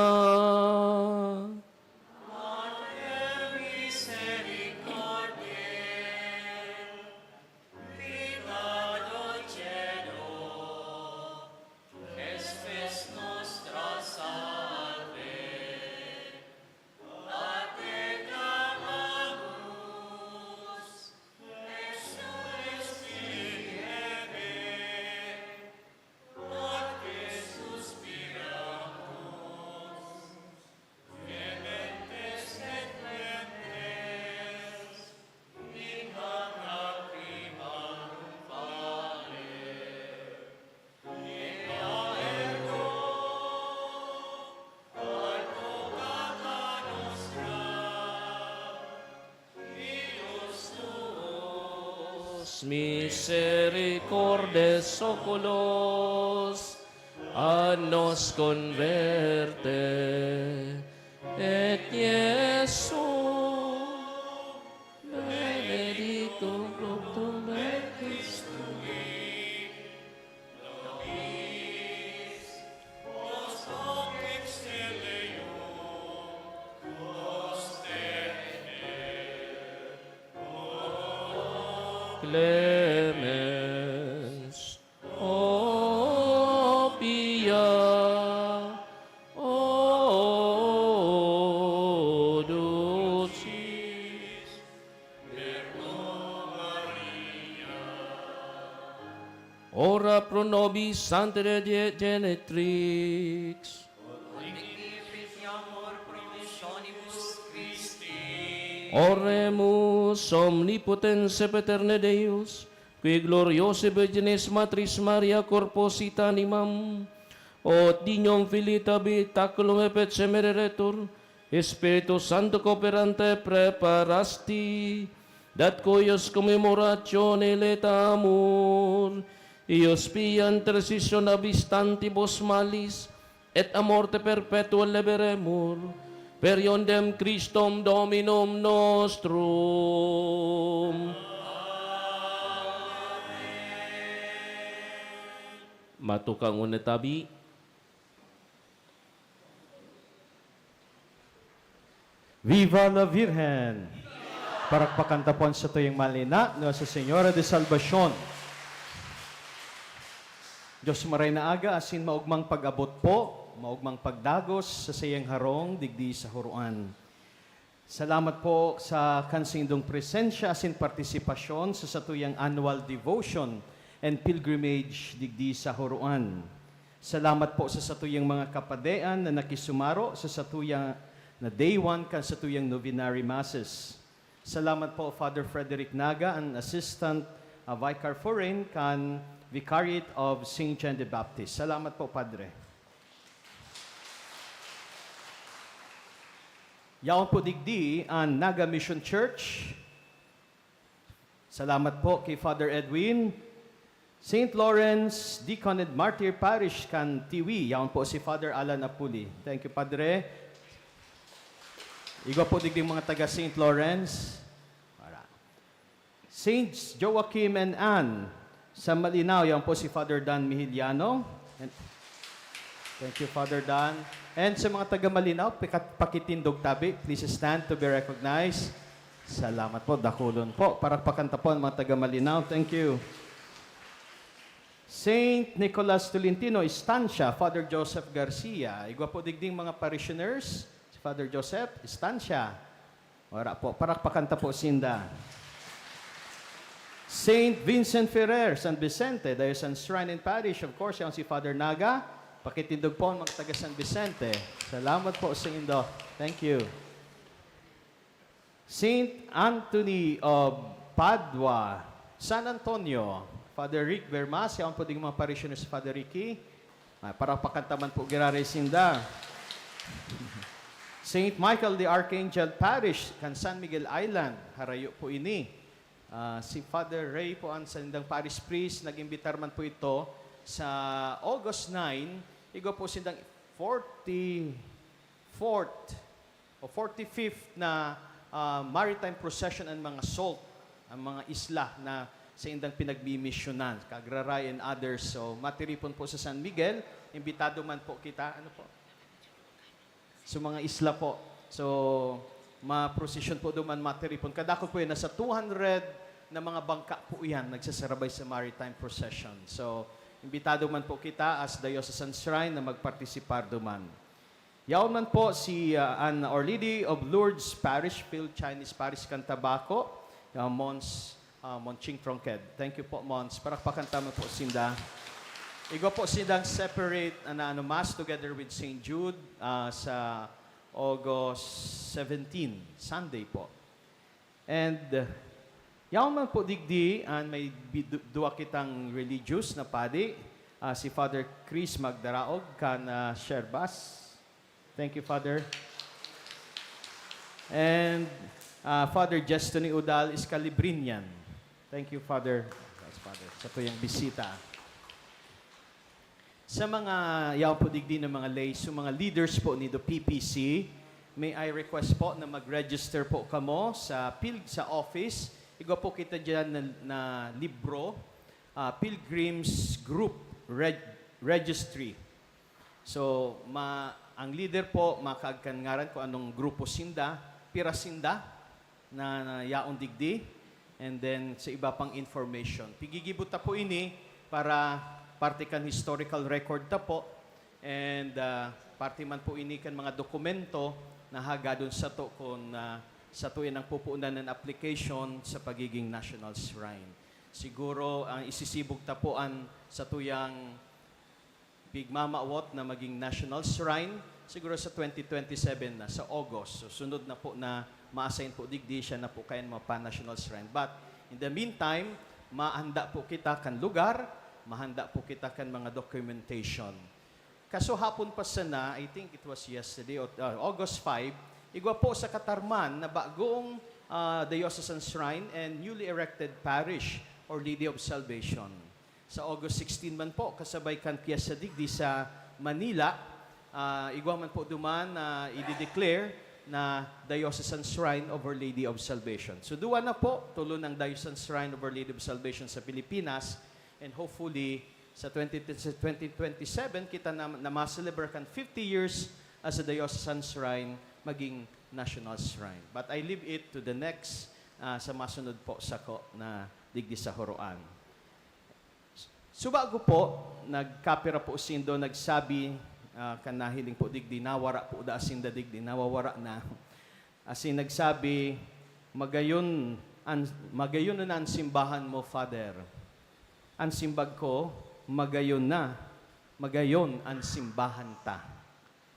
misericordes oculos, a nos converte, et Iesu, benedictum fructum ventris tui. Clemens, O Pia, O Dulcis, ora pro nobis Sancte Genetrix, Oremus omnipotens paterne Deus, qui gloriose Virginis Matris Maria corposita animam, ot dignum filita habitaculum epet semeretur, Spiritus Santo cooperante preparasti, dat cuius commemoratione letamur, ius pia intercession abistantibus malis, et a morte perpetua leberemur, per iondem Christum Dominum nostrum. Matukang unetabi. Viva la Virgen! Parakpakan tapon sa tuyong malina, Nuestra Señora de Salvacion. Diyos maray na aga, asin maugmang pag-abot po, maugmang pagdagos sa sayang harong, digdi sa huruan. Salamat po sa kansindong presensya, asin partisipasyon sa satuyang annual devotion and pilgrimage, digdi sa huruan. Salamat po sa satuyang mga kapadean na nakisumaro sa satuyang na Day 1 kan satuyang novenary masses. Salamat po Father Frederick Naga, an Assistant Vicar Foreign kan Vicariate of St. John the Baptist. Salamat po, Padre. Yaon po digdi ang Naga Mission Church. Salamat po kay Father Edwin. St. Lawrence Deacon and Martyr Parish kan Tiwi. Yaon po si Father Alan Apuli. Thank you, Padre. Igwa po digdi mga taga St. Lawrence. Saints Joachim and Anne sa Malinaw. Yaon po si Father Dan Mihiliano. Thank you, Father Dan. And sa mga taga Malinaw, pakitindog tabi, please stand to be recognized. Salamat po, dakulon po. Para pakantapon mga taga Malinaw. Thank you. Saint Nicholas Tolentino Estancia, Father Joseph Garcia. Igwa po digding mga parishioners. Si Father Joseph Estancia. Ora po, para pakanta po sinda. Saint Vincent Ferrer, San Vicente, Diocesan Shrine and Parish. Of course, yan si Father Naga. Pakitindog po ang mga taga San Vicente. Salamat po sa indo. Thank you. Saint Anthony of Padua, San Antonio, Father Rick Vermas, yaon po din mga parishioners Father Ricky. Para pakantaman po girare sinda. Saint Michael the Archangel Parish, kan San Miguel Island, harayo po ini. Si Father Ray po ang sandang parish priest, nag-imbitar man po ito sa August 9, igo po sindang 44th o 45th na maritime procession ang mga salt, ang mga isla na sa indang pinagbimisyonan, Kagraray and others. So, matiripon po sa San Miguel, imbitado man po kita, ano po? So, mga isla po. So, ma-procession po duman matiripon. Kadako po yun, nasa 200 na mga bangka po yan, nagsasarabay sa maritime procession. So, imbitado man po kita as Diocesan Shrine na magpartisipar duman. Yaon man po si An Our Lady of Lourdes Parish, Phil Chinese Parish, Cantabaco, Mons Monching Tronqued. Thank you po, Mons. Para pakanta mo po sinda. Igo po sindang separate mass together with St. Jude sa August 17, Sunday po. And yaon man po digdi, may duwa kitang religious na padi, si Father Chris Magdaraog, kan Sherbas. Thank you, Father. And Father Jestony Udal Iscalibrinian. Thank you, Father. Yes, Father. Sa tuyang bisita. Sa mga yaw po digdi ng mga lay, so mga leaders po ni the PPC, may I request po na mag-register po kamo sa office. Igo po kita dyan na libro, Pilgrims Group Registry. So, ang leader po, makaagkangaran ko anong grupo sinda, pira sinda, na yaon digdi, and then sa iba pang information. Pigigibuta po ini para parte kan historical record ta po, and parte man po ini kan mga dokumento na hagadon sa to kung sa tuyan ang pupunan ng application sa pagiging national shrine. Siguro ang isisibog tapuan sa tuyang pigmamawot na maging national shrine, siguro sa 2027 na, sa August. So, sunod na po na ma-assign po digdi siya na po kayan mga pan-national shrine. But, in the meantime, mahanda po kita kan lugar, mahanda po kita kan mga documentation. Kaso hapon pa sana, I think it was yesterday, August 5, igwa po sa Katarman na bagong diocesan shrine and newly erected parish or Lady of Salvation. Sa August 16 man po, kasabay kan Piazza Digdi sa Manila, igwa man po duman na i-declare na Diocesan Shrine of Our Lady of Salvation. So duwa na po, tulo ng Diocesan Shrine of Our Lady of Salvation sa Pilipinas, and hopefully sa 2027, kita na ma-celebrate kan 50 years as a Diocesan Shrine, maging national shrine. But I leave it to the next sa masunod po sa ko na digdi sa Horoan. Subago po, nagkapira po sindo, nagsabi, kanahiling po digdi, nawara po da asinda digdi, nawawara na. Asin nagsabi, magayon na ang simbahan mo, Father. Ang simbag ko, magayon na, magayon ang simbahan ta.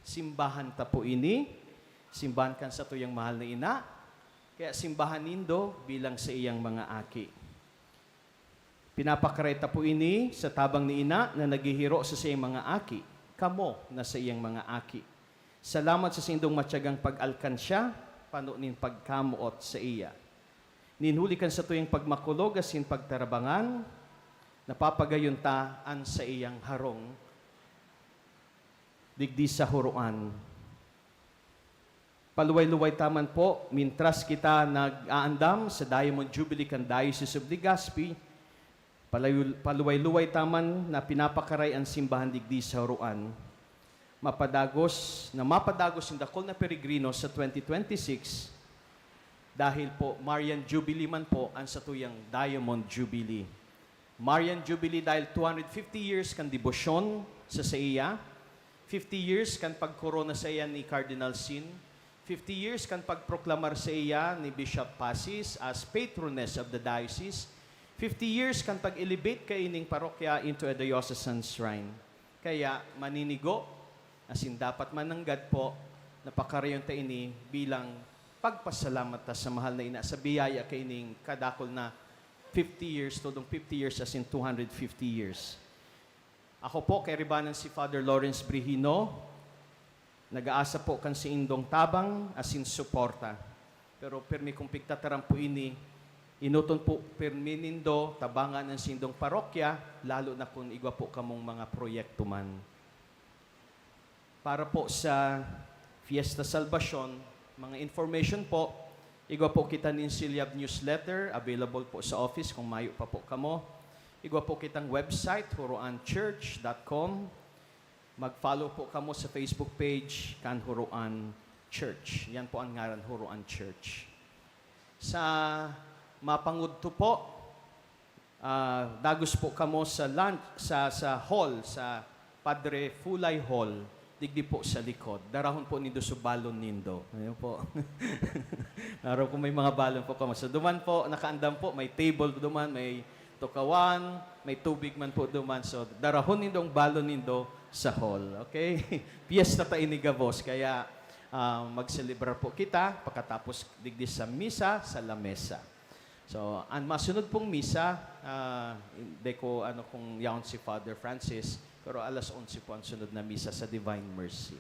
Simbahan ta po ini, simbahan kan sa tuyang mahal na ina, kaya simbahan nindo bilang sa iyang mga aki. Pinapakareta po ini sa tabang ni ina na naghihiro sa iyang mga aki, kamo na sa iyang mga aki. Salamat sa sindong matyagang pag-alkansya, panunin pagkamuot sa iya. Ninhulikan sa tuyang pagmakulog asin pagtarabangan, napapagayon ta an sa iyang harong, digdi sa Horoan. Paluway-luway taman po, mintras kita nag-aandam sa Diamond Jubilee kan Diocese of Legazpi, paluway-luway taman na pinapakaray ang simbahan digdi sa Horoan. Mapadagos yung dakol na peregrino sa 2026 dahil po Marian Jubilee man po ang satuyang Diamond Jubilee. Marian Jubilee dahil 250 years kan debosyon sa iya, 50 years kan pagkorona sa iya ni Cardinal Sin, 50 years kan pagproklamar sa iya ni Bishop Pasis as patroness of the diocese, 50 years kan pag-elevate kay ining parokya into a diocesan shrine. Kaya maninigo, asin dapat mananggad po, napakarayon ta ini bilang pagpasalamat ta sa mahal na ina sa biyaya kay ining kadakol na 50 years, tudong 50 years as in 250 years. Ako po, kay Ribanan si Father Lawrence Brihino, nag-aasa po kan si Indong Tabang as in suporta. Pero permi kong pigtataram po ini, inuton po perminindo tabangan ng sindong parokya, lalo na kung igwa po kamong mga proyekto man. Para po sa Fiesta Salvacion, mga information po, igwa po kita nin Silyab newsletter, available po sa office kung mayo pa po kamo. Igwa po kitang website, huroanchurch.com. Mag-follow po kamo sa Facebook page, kan Huroan Church. Yan po ang ngaran, Huroan Church. Sa mapangudto po, dagos po kamo sa lunch, sa hall, sa Padre Fulay Hall, digdi po sa likod. Darahon po nindo sa balon nindo. Ayun po. Araw kung may mga balon po kamo. Sa duman po, nakaandam po, may table duman, may tukawan, may tubig man po duman. So, darahon nindong balon nindo sa hall. Okay? Piyesta ta inigabos. Kaya, mag-celebrar po kita pagkatapos digdi sa misa sa lamesa. So, ang masunod pong misa, hindi ko kung yaon si Father Francis, pero alas 11 po ang sunod na misa sa Divine Mercy.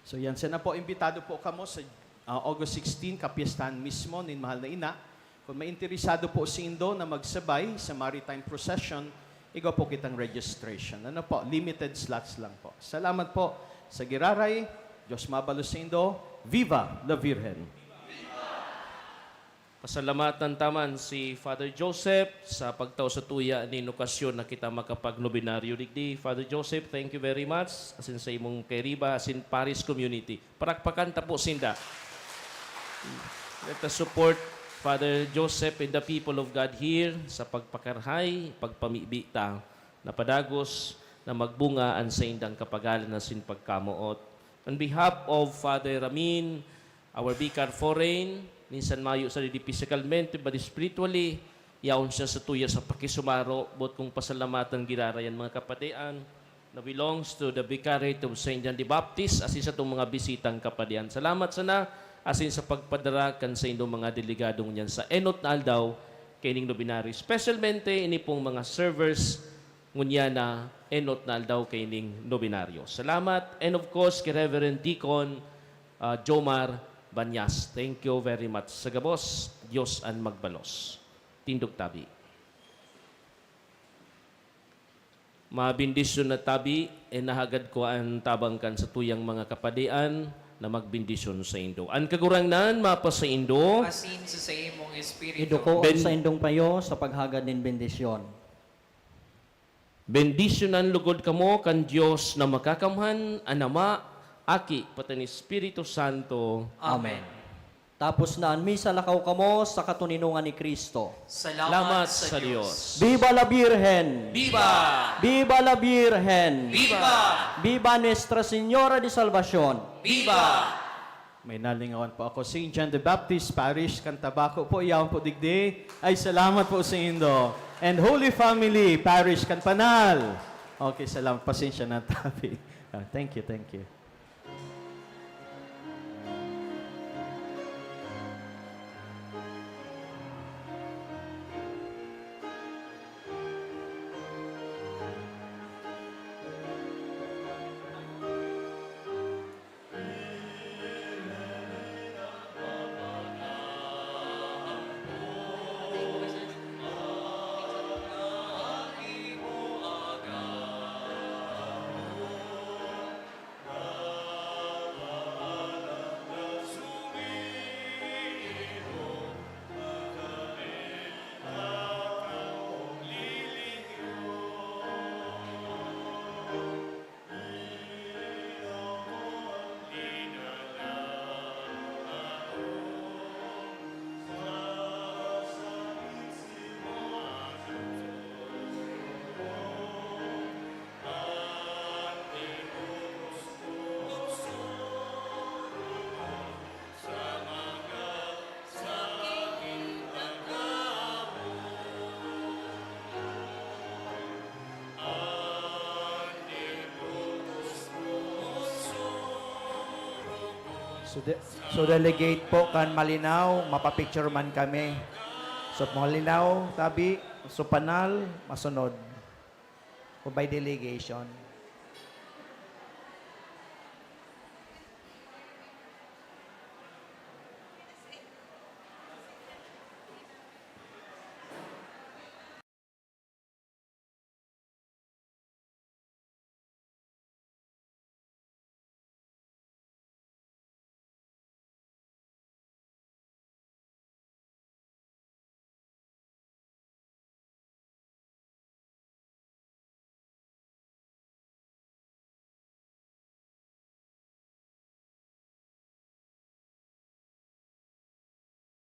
So yan, sana po, imbitado po kamo sa August 16, kapiestahan mismo ng mahal na ina. Kung may interesado po si Indo na magsabay sa Maritime Procession, igaw po kitang registration. Ano po, limited slots lang po. Salamat po sa Giraray. Diyos mabalos sa Indo. Viva la Virgen! Pasalamatan taman si Father Joseph sa pagtao sa tuya ni okasyon na kita makapag-nobinaryo digdi. Father Joseph, thank you very much. Asin sa imong kay Riba, asin Paris community. Parakpakan ta po sinda. Let us support Father Joseph and the people of God here sa pagpakarhay, pagpamibi ta, na padagos na magbungaan sa indang kapagalan na sin pagkamuot. On behalf of Father Ramin, our Vicar Foreign, minsan mayo sa di physicalmente, but spiritually, yaon siya sa tuya sa pakisumaro, bot kong pasalamatan girarayan mga kapatian, na belongs to the Vicariate of St. John the Baptist, asin sa itong mga bisitang kapatian. Salamat sana, asin sa pagpadarakan sa inyong mga delegadong niyan sa enot na aldaw, kaining nobinary. Specialmente, ini pong mga servers, ngunya na enot na aldaw kaining nobinaryo. Salamat, and of course, kay Reverend Deacon Jomar Banyas. Thank you very much. Sa gabos, Diyos ang magbalos. Tindog tabi. Mabindisyon na tabi, nahagad ko ang tabangkan sa tuyang mga kapadian na magbindisyon sa Indo. Ang kagurangnan, mapa sa Indo. Asin sa imong espiritu. Iduko sa indong payo sa paghagad ng bendisyon. Bendisyonan lugod kamo kan Diyos na makakamhan, anama, Aki, pati ni Espiritu Santo. Amen. Tapos na ang misa lakaw kamo sa katuninungan ni Kristo. Salamat sa Diyos. Viva la Virgen! Viva! Viva la Virgen! Viva! Viva Nuestra Señora de Salvacion! Viva! May nalingawan po ako. St. John the Baptist Parish, Cantabaco po, iyawan po digdi. Ay, salamat po sa Indo. And Holy Family Parish, Canpanal. Okay, salamat. Pasensya na tabi. Thank you, thank you. So delegate po kan malinaw, mapapicture man kami. So malinaw, tabi, so panal, masunod. O by delegation.